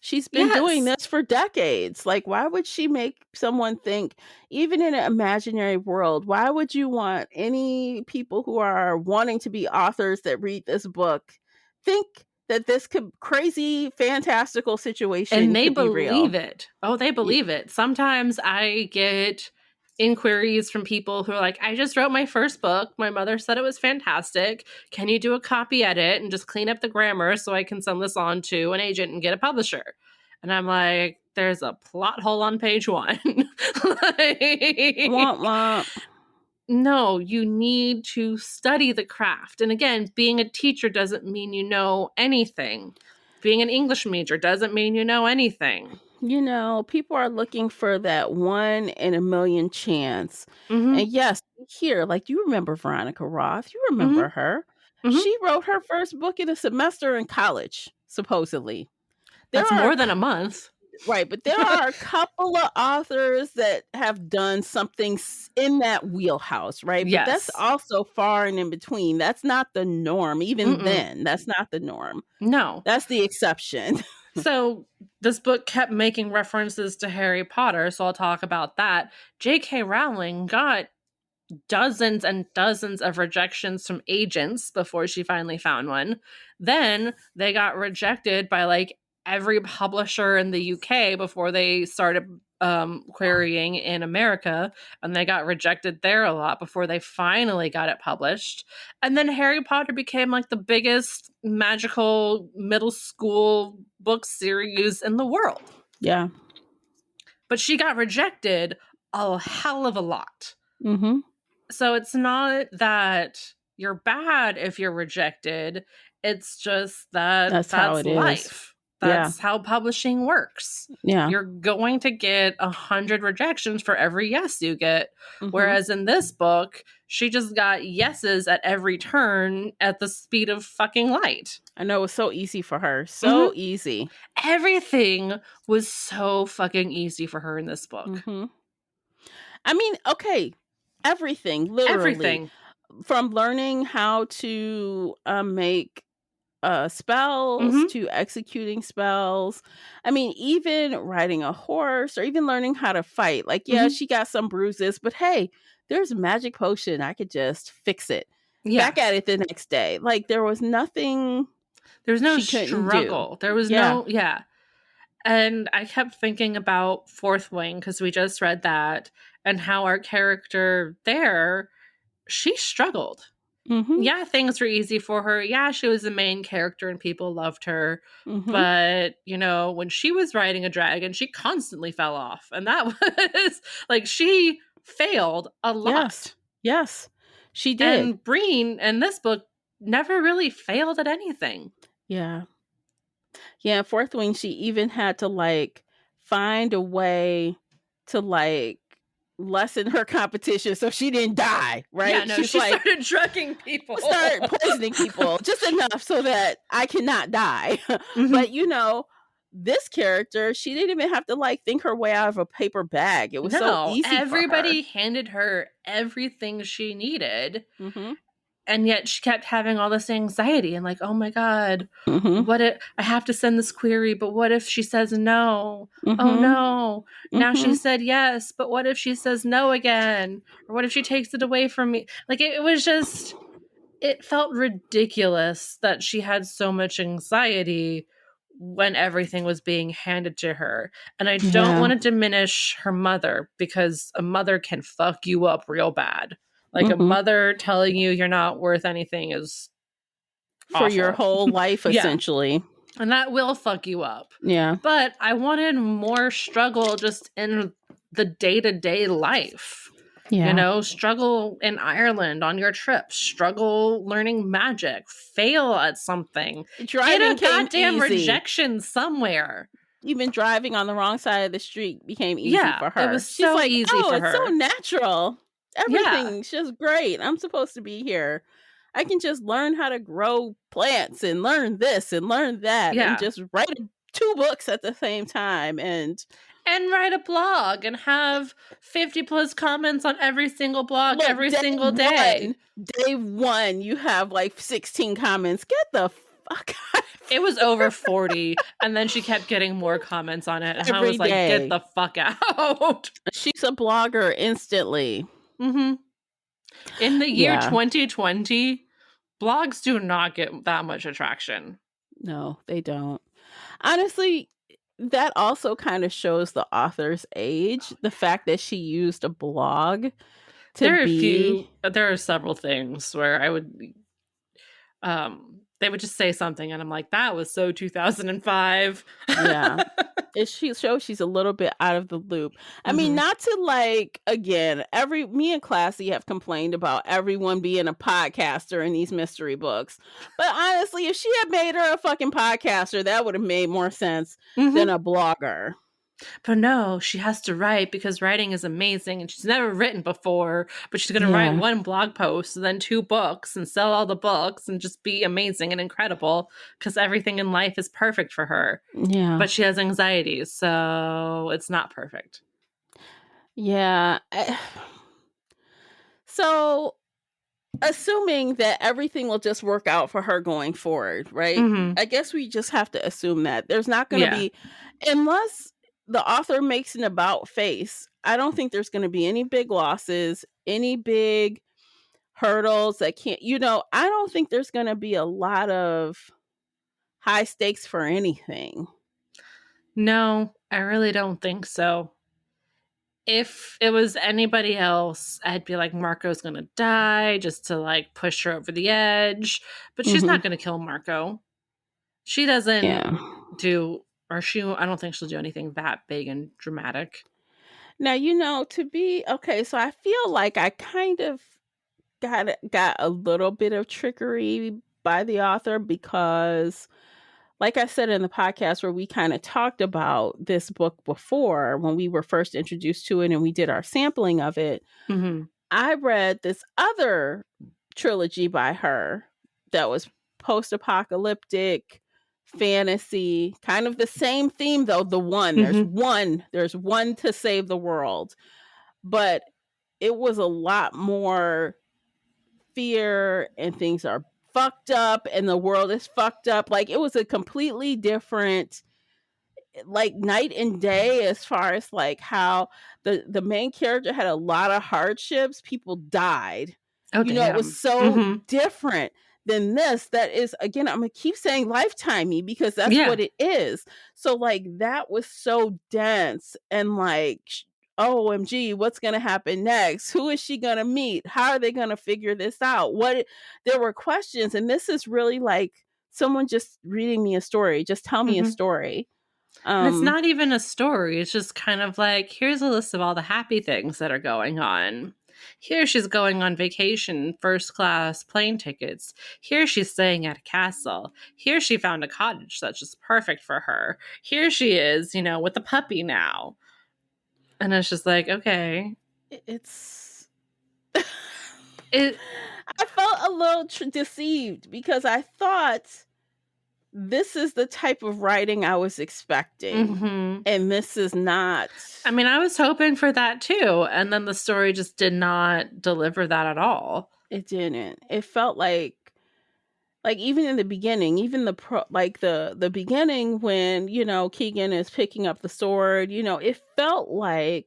She's been doing this for decades. Like, why would she make someone think, even in an imaginary world, why would you want any people who are wanting to be authors that read this book think that this crazy, fantastical situation and they could be real? believe it. Oh, they believe it. Sometimes I get inquiries from people who are like, I just wrote my first book. My mother said it was fantastic. Can you do a copy edit and just clean up the grammar so I can send this on to an agent and get a publisher? And I'm like, there's a plot hole on page 1. Like, Womp womp. no, you need to study the craft. And again, being a teacher doesn't mean you know anything. Being an English major doesn't mean you know anything. You know, people are looking for that 1 in a million chance. And yes, here, like, you remember Veronica Roth. You remember her. She wrote her first book in a semester in college, supposedly. That's more than a month. Right, but there are a couple of authors that have done something in that wheelhouse, right? But that's also far and in between. That's not the norm. Even then, that's not the norm. No. That's the exception. So this book kept making references to Harry Potter, so I'll talk about that. J.K. Rowling got dozens and dozens of rejections from agents before she finally found one. Then they got rejected by like every publisher in the UK before they started querying in America, and they got rejected there a lot before they finally got it published. And then Harry Potter became like the biggest magical middle school book series in the world. Yeah. But she got rejected a hell of a lot. So it's not that you're bad if you're rejected. It's just that that's how it life. Is. That's how publishing works. Yeah. You're going to get 100 rejections for every yes you get. Whereas in this book, she just got yeses at every turn at the speed of fucking light. I know, it was so easy for her. So easy. Everything was so fucking easy for her in this book. I mean, okay. Everything, literally. Everything. From learning how to make spells to executing spells. I mean, even riding a horse or even learning how to fight. Like, yeah, she got some bruises, but hey, there's a magic potion. I could just fix it. Back at it the next day. Like, there was nothing. There was no struggle. There was no. And I kept thinking about Fourth Wing because we just read that and how our character there, she struggled. Yeah, things were easy for her. Yeah, she was the main character and people loved her. But, you know, when she was riding a dragon, she constantly fell off. And that was like, she failed a lot. Yes, she did. And Breen in this book never really failed at anything. Yeah, Fourth Wing, she even had to like find a way to like lessen her competition so she didn't die, right? Yeah, no, she like, started drugging people. Started poisoning people just enough so that I cannot die. But, you know, this character, she didn't even have to like think her way out of a paper bag. It was so easy. Everybody handed her everything she needed. And yet she kept having all this anxiety and like, oh my God, Mm-hmm. what if I have to send this query, but what if she says no? Oh Mm-hmm. no. Now she Mm-hmm. said yes, but what if she says no again? Or what if she takes it away from me? Like it was just, it felt ridiculous that she had so much anxiety when everything was being handed to her. And I don't Yeah. want to diminish her mother, because a mother can fuck you up real bad. Like a Mm-hmm. mother telling you you're not worth anything is For your awful. whole life, Yeah. essentially. And that will fuck you up. Yeah. But I wanted more struggle just in the day-to-day life. You Yeah. know, struggle in Ireland on your trip, struggle learning magic, fail at something, get Driving a came goddamn easy. rejection somewhere. Even driving on the wrong side of the street became easy Yeah, for it her. was She's so like, easy oh, for it's so her. natural. Yeah, Everything's just great. I'm supposed to be here. I can just learn how to grow plants and learn this and learn that and yeah. just write 2 books at the same time. And And write a blog and have 50 plus comments on every single blog look, every single day. day one, you have like 16 comments. Get the fuck out of It was over 40, and then she kept getting more comments on it, and I every was like, get day. the fuck out. She's a blogger instantly. Mm-hmm. In the year Yeah. 2020, blogs do not get that much attraction. No, they don't. Honestly, that also kind of shows the author's age. The fact that she used a blog to be. There are several things where I would, they would just say something, and I'm like, that was so 2005. Yeah. She shows she's a little bit out of the loop. I mean, Mm-hmm. not to like, again, me and Classy have complained about everyone being a podcaster in these mystery books. But honestly, if she had made her a fucking podcaster, that would have made more sense than a blogger. But no, she has to write because writing is amazing, and she's never written before, but she's going to write Yeah. 1 blog post and then 2 books and sell all the books and just be amazing and incredible because everything in life is perfect for her. Yeah. But she has anxiety, so it's not perfect. Yeah. So, assuming that everything will just work out for her going forward, right? Mm-hmm. I guess we just have to assume that there's not going to Yeah. be, unless the author makes an about face, I don't think there's going to be any big losses, any big hurdles that can't, I don't think there's going to be a lot of high stakes for anything. No, I really don't think so. If it was anybody else, I'd be like, Marco's gonna die just to like push her over the edge. But she's not gonna kill Marco. She doesn't Yeah. I don't think she'll do anything that big and dramatic. Now, okay, so I feel like I kind of got a little bit of trickery by the author because, like I said in the podcast where we kind of talked about this book before when we were first introduced to it and we did our sampling of it, Mm-hmm. I read this other trilogy by her that was post-apocalyptic fantasy, kind of the same theme though. There's one to save the world, but it was a lot more fear and things are fucked up and the world is fucked up. Like it was a completely different, like night and day, as far as like how the main character had a lot of hardships. People died. Oh, It was damn. so different than this. That is, again, I'm gonna keep saying lifetimey because that's what it is. So like that was so dense and like, OMG, what's going to happen next? Who is she going to meet? How are they going to figure this out? There were questions, and this is really like someone just reading me a story. Just tell me a story. And it's not even a story. It's just kind of like, here's a list of all the happy things that are going on. Here she's going on vacation, first class plane tickets. Here she's staying at a castle. Here she found a cottage that's just perfect for her. Here she is, with a puppy now. And it's just like, okay. I felt a little deceived because I thought this is the type of writing I was expecting. Mm-hmm. And this is not. I mean, I was hoping for that too. And then the story just did not deliver that at all. It didn't. It felt like even in the beginning, even the beginning when, Keegan is picking up the sword, it felt like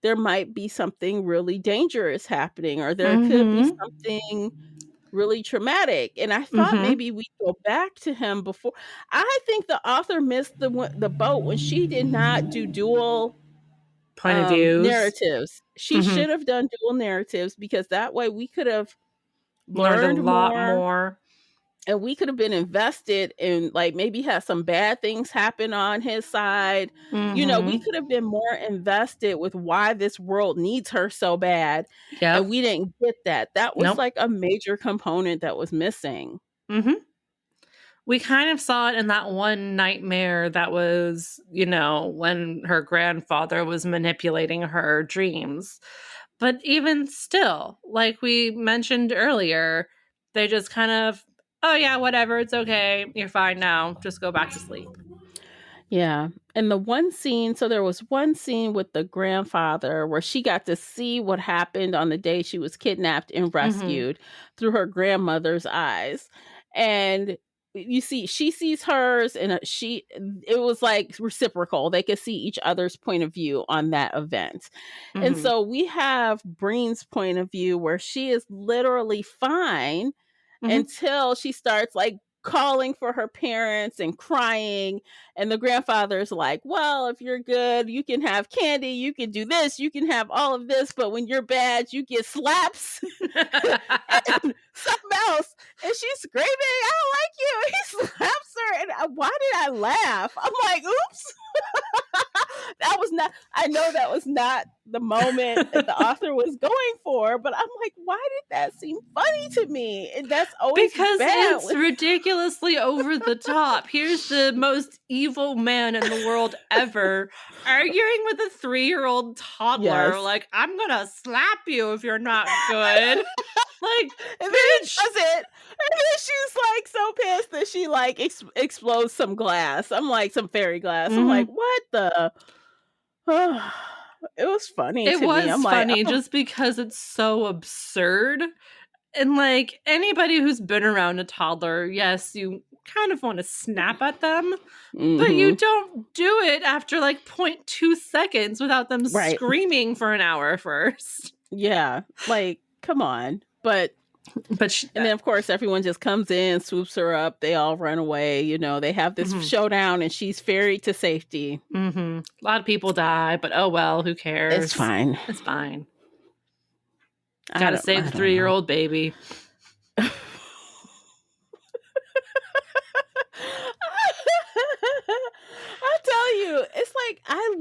there might be something really dangerous happening, or there could be Mhm. something really traumatic, and I thought Mhm. maybe we go back to him before. I think the author missed the boat when she did not do dual, Point of views. narratives. She Mhm. should have done dual narratives, because that way we could have Learned a learned lot more, more. and we could have been invested in, like, maybe had some bad things happen on his side. We Mhm. could have been more invested with why this world needs her so bad, and Yep. we didn't get that. That was Nope. like a major component that was missing. Mhm. We kind of saw it in that one nightmare that was, when her grandfather was manipulating her dreams. But even still, like we mentioned earlier, they just kind of, oh yeah, whatever, it's okay. You're fine now. Just go back to sleep. Yeah. And there was one scene with the grandfather where she got to see what happened on the day she was kidnapped and Mhm. rescued through her grandmother's eyes. And you see, she sees hers, and it was like reciprocal. They could see each other's point of view on that event. And Mhm. so we have Breen's point of view, where she is literally fine Mhm. until she starts like calling for her parents and crying, and the grandfather's like, well, if you're good, you can have candy, you can do this, you can have all of this, but when you're bad, you get slaps and something else. And she's screaming, I don't like you. He slaps her, and why did I laugh? I'm like, oops. That was not, I know that was not the moment that the author was going for, but I'm like, why did that seem funny to me? And that's always Because bad it's with ridiculously over the top. Here's the most evil man in the world ever arguing with a 3-year-old toddler. yes. Like, I'm gonna slap you if you're not good. Like, And then he bitch. does it. And then she's like so pissed that she like explodes some glass. I'm like, some fairy glass. I'm like, Mhm. what the? It was funny It to me. I'm was like, funny oh, just because it's so absurd. And, like, anybody who's been around a toddler, yes, you kind of want to snap at them, but you mm-hmm. don't do it after, like, 0.2 seconds without them Right. screaming for an hour first. Yeah. Like, come on. But But and then of course everyone just comes in, swoops her up, they all run away, they have this mhm, showdown, and she's ferried to safety. mhm. A lot of people die, but oh well, who It's cares? fine. It's fine. I Gotta don't save I the don't know. 3-year-old baby. I tell you, it's like I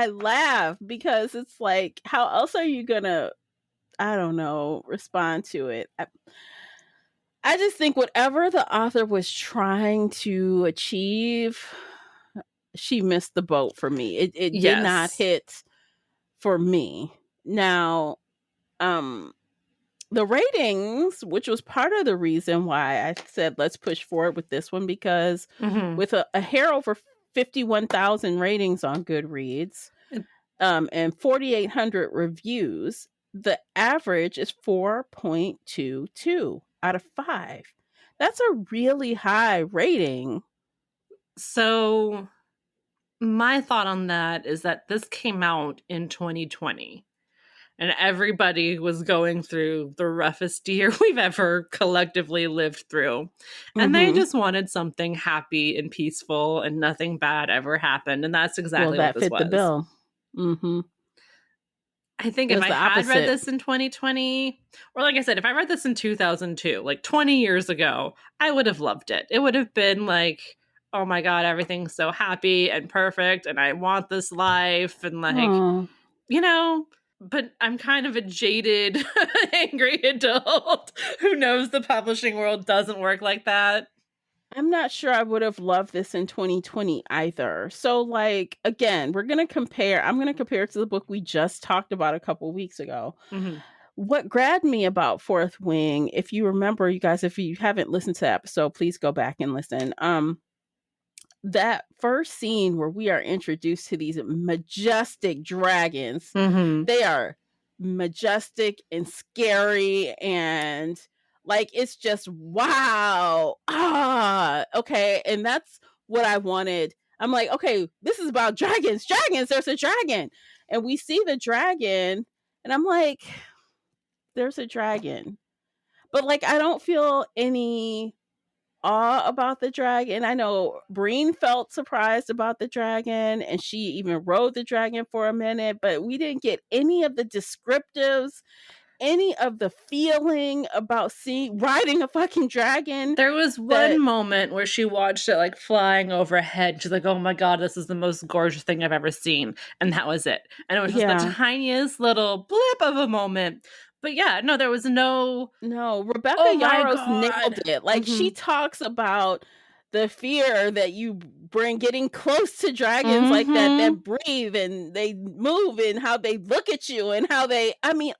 laugh because it's like, how else are you gonna, I don't know, respond to it? I just think whatever the author was trying to achieve, she missed the boat for me. It did not Yes. hit for me. Now, um, the ratings, which was part of the reason why I said let's push forward with this one, because Mhm. with a hair over 51,000 ratings on Goodreads, and 4,800 reviews, the average is 4.22 out of 5. That's a really high rating. So, my thought on that is that this came out in 2020. And everybody was going through the roughest year we've ever collectively lived through. And they Mm-hmm. just wanted something happy and peaceful, and nothing bad ever happened. And that's Well, exactly what that this fit the was. bill. Mm-hmm. I think It if was I the had read opposite. this in 2020, or like I said, if I read this in 2002, like 20 years ago, I would have loved it. It would have been like, oh my God, everything's so happy and perfect, and I want this life. And like, Oh, you know, but I'm kind of a jaded, angry adult who knows the publishing world doesn't work like that. I'm not sure I would have loved this in 2020 either. So, like, again, I'm going to compare it to the book we just talked about a couple weeks ago. Hmm. What grabbed me about Fourth Wing, if you remember, you guys, if you haven't listened to that episode, please go back and listen. That first scene where we are introduced to these majestic dragons, Hmm. they are. majestic and scary, and like it's just wow. Okay, and that's what I wanted. I'm like, okay, this is about dragons, there's a dragon. And we see the dragon, and I'm like, there's a dragon. But like I don't feel any awe about the dragon. I know Breen felt surprised about the dragon, and she even rode the dragon for a minute, but we didn't get any of the descriptives, any of the feeling about seeing riding a fucking dragon. There was one moment where she watched it like flying overhead. She's like, oh my God, this is the most gorgeous thing I've ever seen. And that was it. And it was just the tiniest little blip of a moment. But yeah, no, there was no. Rebecca Yarros nailed it. Like she talks about the fear that you bring getting close to dragons like that breathe and they move, and how they look at you, and how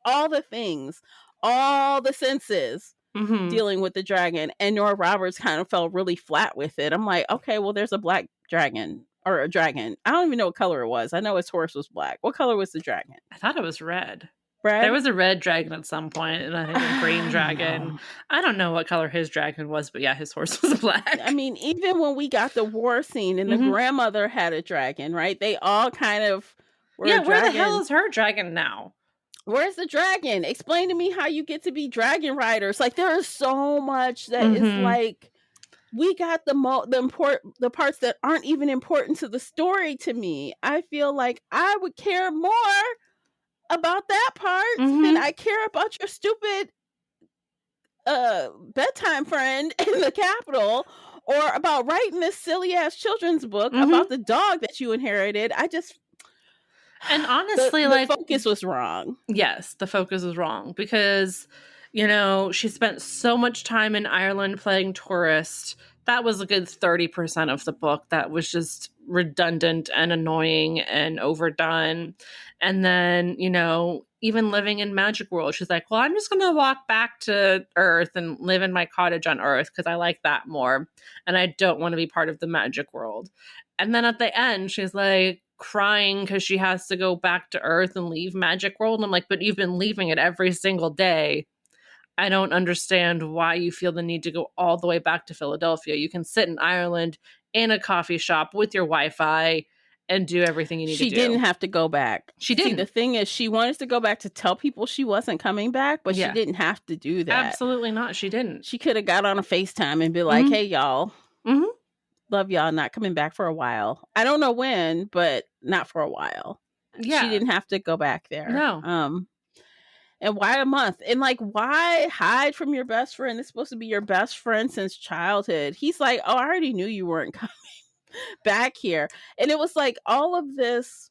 all the things, all the senses dealing with the dragon. And Nora Roberts kind of fell really flat with it. I'm like, okay, well, there's a black dragon, or a dragon. I don't even know what color it was. I know its horse was black. What color was the dragon? I thought it was red. Red? There was a red dragon at some point, and I think a green dragon. I don't know what color his dragon was, but yeah, his horse was black. I mean, even when we got the war scene and the grandmother had a dragon, right? They all kind of were a dragon. Where the hell is her dragon now? Where's the dragon? Explain to me how you get to be dragon riders. Like, there is so much that is like, we got the parts that aren't even important to the story to me. I feel like I would care more about that part than I care about your stupid bedtime friend in the Capitol, or about writing this silly ass children's book about the dog that you inherited. And honestly, the focus was wrong. Yes, the focus was wrong because, she spent so much time in Ireland playing tourist. That was a good 30% of the book that was just redundant and annoying and overdone. And then, even living in Magic World, she's like, well, I'm just going to walk back to Earth and live in my cottage on Earth because I like that more. And I don't want to be part of the Magic World. And then at the end, she's like crying because she has to go back to Earth and leave Magic World. And I'm like, but you've been leaving it every single day. I don't understand why you feel the need to go all the way back to Philadelphia. You can sit in Ireland in a coffee shop with your Wi-Fi and do everything you need to do. She didn't have to go back. She didn't. See, the thing is, she wanted to go back to tell people she wasn't coming back, but she didn't have to do that. Absolutely not. She didn't. She could have got on a FaceTime and be like, hey, y'all. Love y'all, not coming back for a while. I don't know when, but not for a while. Yeah. She didn't have to go back there. No. And why a month? And like, why hide from your best friend? It's supposed to be your best friend since childhood. He's like, oh, I already knew you weren't coming back here. And it was like all of this,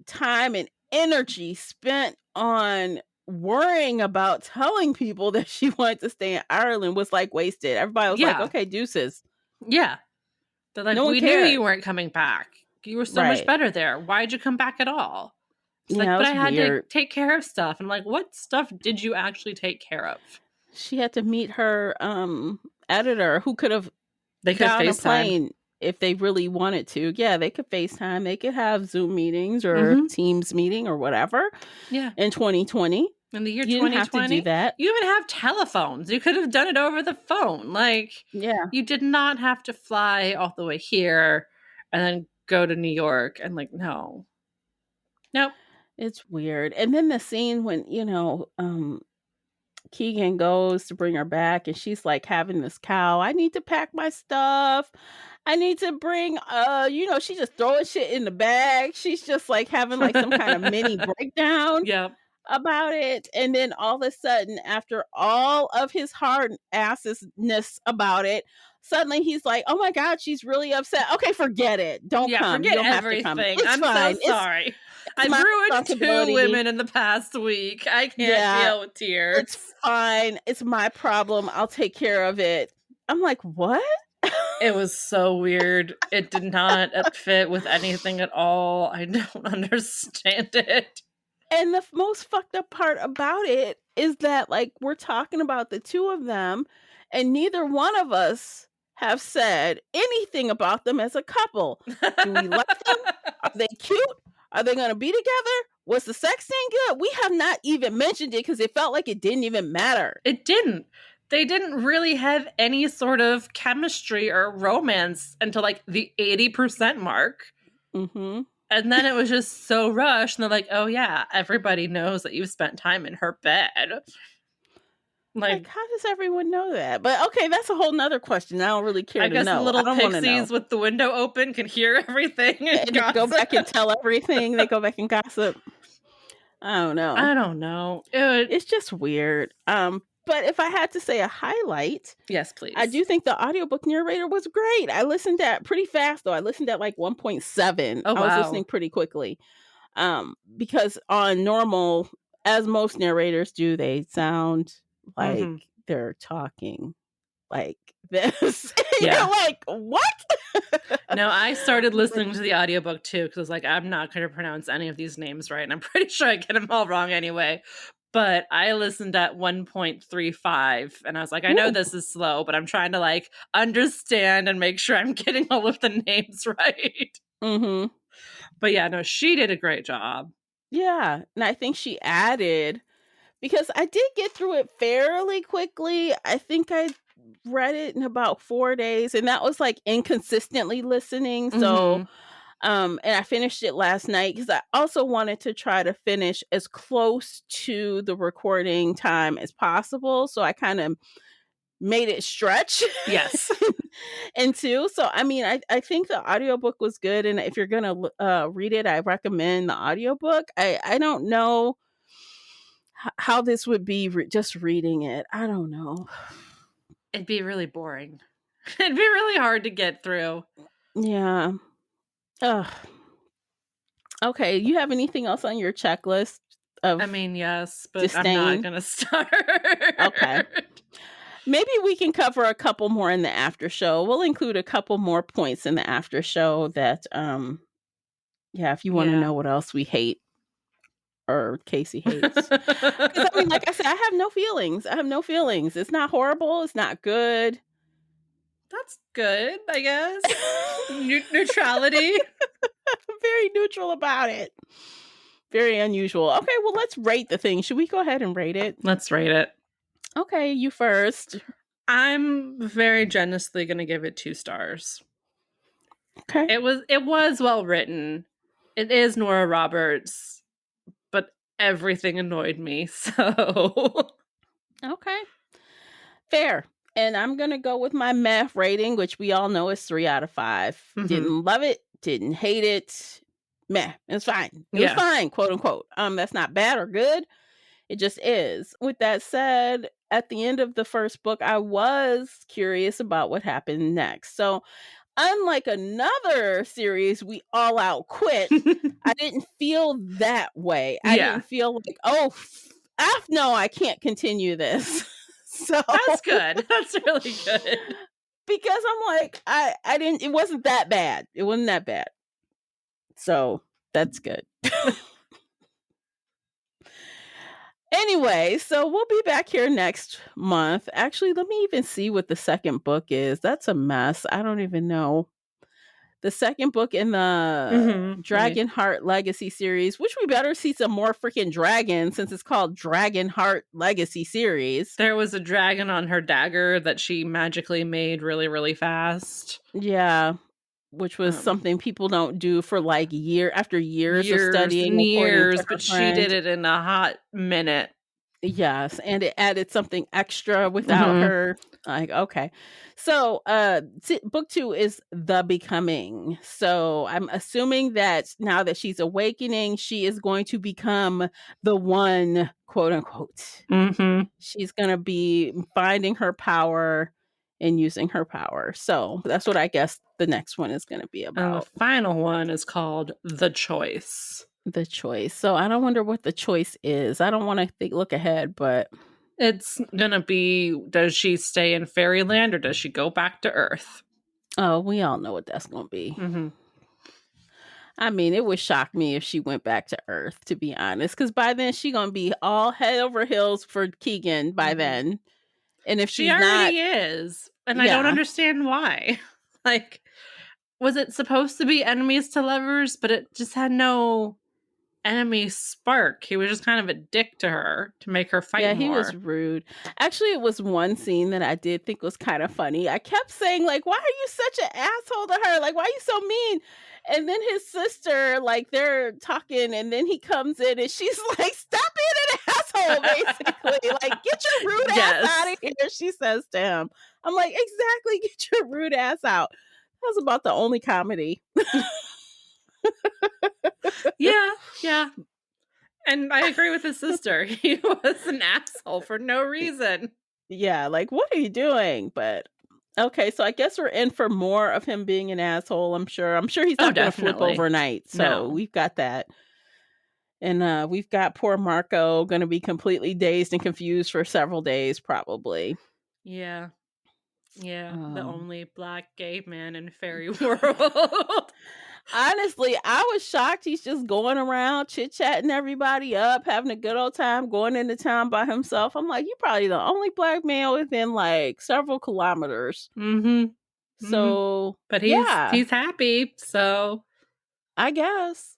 time and energy spent on worrying about telling people that she wanted to stay in Ireland was like wasted. Everybody was like, okay, deuces. Yeah. They're like, we knew you weren't coming back. You were so much better there. Why'd you come back at all? It's like, but I had to take care of stuff. I'm like, what stuff did you actually take care of? She had to meet her editor, who could have got on a plane if they really wanted to. Yeah, they could FaceTime. They could have Zoom meetings or Teams meeting or whatever. Yeah. In 2020. In the year 2020. You didn't have to do that. You even have telephones. You could have done it over the phone. Like, you did not have to fly all the way here and then go to New York. And like, no. Nope. It's weird. And then the scene when, Keegan goes to bring her back and she's like having this cow. I need to pack my stuff. I need to bring, she's just throwing shit in the bag. She's just like having like some kind of mini breakdown about it. And then all of a sudden, after all of his hard assness about it, suddenly he's like, oh my God, she's really upset. Okay, forget it. Don't come. Forget you don't everything. Have to come. It's I'm fine. so sorry. I've ruined 2 women in the past week. I can't deal with tears. It's fine. It's my problem. I'll take care of it. I'm like, what? It was so weird. It did not fit with anything at all. I don't understand it. And the most fucked up part about it is that, like, we're talking about the two of them, and neither one of us have said anything about them as a couple. Do we like them? Are they cute? Are they going to be together? Was the sex scene good? We have not even mentioned it because it felt like it didn't even matter. It didn't. They didn't really have any sort of chemistry or romance until like the 80% mark. Mm-hmm. And then it was just so rushed. And they're like, oh, yeah, everybody knows that you've spent time in her bed. Like, how does everyone know that? But okay, that's a whole nother question. I don't really care I to guess know. little I don't want to know. pixies with the window open can hear everything and They go back and gossip. tell everything. They go back and gossip. I don't know. I don't know. It's just weird. But if I had to say a highlight, yes, please. I do think the audiobook narrator was great. I listened at pretty fast though. I listened at like 1.7. Oh, I was wow. listening pretty quickly. Because on normal, as most narrators do, they sound like they're talking like this. Yeah. You're like, what? No, I started listening to the audiobook too because I was like, I'm not going to pronounce any of these names right. And I'm pretty sure I get them all wrong anyway. But I listened at 1.35 and I was like, I know this is slow, but I'm trying to like understand and make sure I'm getting all of the names right. Mm-hmm. But yeah, no, she did a great job. Yeah. And I think she added, because I did get through it fairly quickly. I think I read it in about 4 days, and that was like inconsistently listening. So, and I finished it last night because I also wanted to try to finish as close to the recording time as possible. So I kind of made it stretch. Yes. into. So, I mean, I think the audiobook was good. And if you're going to read it, I recommend the audiobook. I don't know how this would be just reading it. I don't know. It'd be really boring. It'd be really hard to get through. Yeah. Ugh. Okay. You have anything else on your checklist? I mean, yes, but disdain? I'm not going to start. Okay. Maybe we can cover a couple more in the after show. We'll include a couple more points in the after show that, yeah, if you want to know what else we hate or Casey hates. I mean, like I said, I have no feelings. I have no feelings. It's not horrible. It's not good. That's good, I guess. Neutrality. I'm very neutral about it. Very unusual. Okay, well, let's rate the thing. Should we go ahead and rate it? Let's rate it. Okay, you first. I'm very generously going to give it 2 stars. Okay. It was well written. It is Nora Roberts, but everything annoyed me. So okay, fair. And I'm gonna go with my math rating, which we all know is 3 out of 5. Didn't love it. Didn't hate it. Meh. It's fine. It was fine, quote unquote. That's not bad or good. It just is. With that said, at the end of the first book, I was curious about what happened next. So, unlike another series we all out quit, I didn't feel that way. I didn't feel like, oh, no, I can't continue this. So that's good. That's really good. Because I'm like, it wasn't that bad. It wasn't that bad. So that's good. Anyway, so we'll be back here next month. Actually, let me even see what the second book is. That's a mess. I don't even know. The second book in the Dragonheart Legacy series, which we better see some more freaking dragons since it's called Dragonheart Legacy series. There was a dragon on her dagger that she magically made really, really fast. Yeah. Which was something people don't do for like years of studying. Years, but she did it in a hot minute. Yes, and it added something extra without her. Like, okay. So, book 2 is The Becoming. So, I'm assuming that now that she's awakening, she is going to become the one, quote unquote. She's going to be finding her power and using her power. So, that's what I guess the next one is going to be about. And the final one is called The Choice. The Choice. So I don't wonder what the choice is. I don't want to look ahead, but it's gonna be, does she stay in fairyland or does she go back to Earth? Oh, we all know what that's gonna be. I mean, it would shock me if she went back to Earth, to be honest, because by then she's gonna be all head over heels for Keegan by then. And if she already is, and I don't understand why. Like, was it supposed to be enemies to lovers, but it just had no enemy spark. He was just kind of a dick to her to make her fight more. Yeah, he was rude. Actually, it was one scene that I did think was kind of funny. I kept saying, like, why are you such an asshole to her? Like, why are you so mean? And then his sister, like, they're talking, and then he comes in, and she's like, stop being an asshole, basically. Like, get your rude ass out of here, she says to him. I'm like, exactly, get your rude ass out. That was about the only comedy. Yeah. And I agree with his sister. He was an asshole for no reason. Yeah, like, what are you doing? But okay, so I guess we're in for more of him being an asshole, I'm sure. He's not going to flip overnight. So we've got that. And we've got poor Marco going to be completely dazed and confused for several days, probably. Yeah. The only Black gay man in fairy world. Honestly, I was shocked he's just going around chit-chatting everybody up, having a good old time, going into town by himself. I'm like, you're probably the only Black man within like several kilometers. So, but he's happy, so I guess.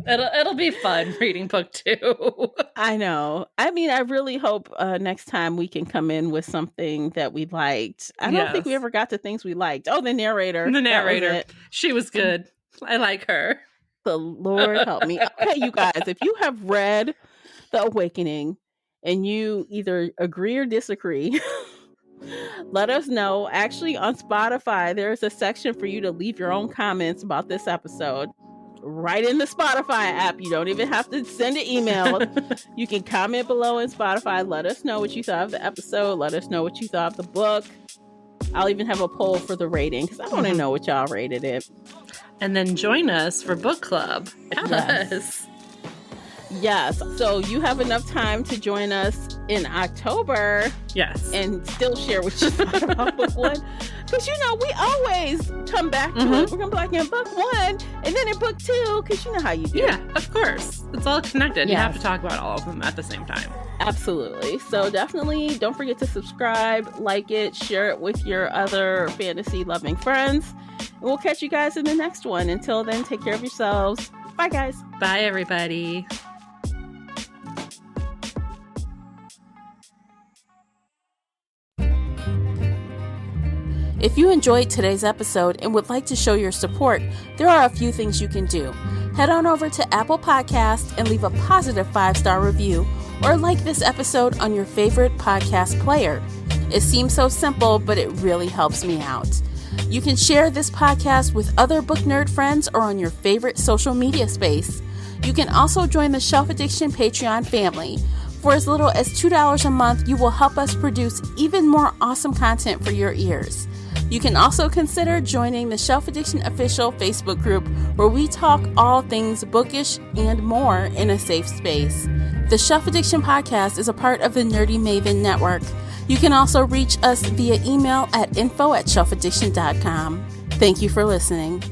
It'll be fun reading book 2. I know. I mean, I really hope next time we can come in with something that we liked. I don't think we ever got to things we liked. Oh, the narrator. She was good. I like her. The Lord help me. Okay, you guys, if you have read The Awakening and you either agree or disagree, let us know. Actually, on Spotify, there's a section for you to leave your own comments about this episode. Right in the Spotify app. You don't even have to send an email. You can comment below in Spotify. Let us know what you thought of the episode. Let us know what you thought of the book. I'll even have a poll for the rating because I want to know what y'all rated it. And then join us for book club. Yes. So you have enough time to join us in October. Yes. And still share what you thought about book 1. Because, we always come back to it. We're going to be like in book 1 and then in book 2, because you know how you do. Yeah, of course. It's all connected. You have to talk about all of them at the same time. Absolutely. So definitely don't forget to subscribe, like it, share it with your other fantasy-loving friends. And we'll catch you guys in the next one. Until then, take care of yourselves. Bye, guys. Bye, everybody. If you enjoyed today's episode and would like to show your support, there are a few things you can do. Head on over to Apple Podcasts and leave a positive 5-star review, or like this episode on your favorite podcast player. It seems so simple, but it really helps me out. You can share this podcast with other book nerd friends or on your favorite social media space. You can also join the Shelf Addiction Patreon family. For as little as $2 a month, you will help us produce even more awesome content for your ears. You can also consider joining the Shelf Addiction Official Facebook group, where we talk all things bookish and more in a safe space. The Shelf Addiction Podcast is a part of the Nerdy Maven Network. You can also reach us via email at info@shelfaddiction.com. Thank you for listening.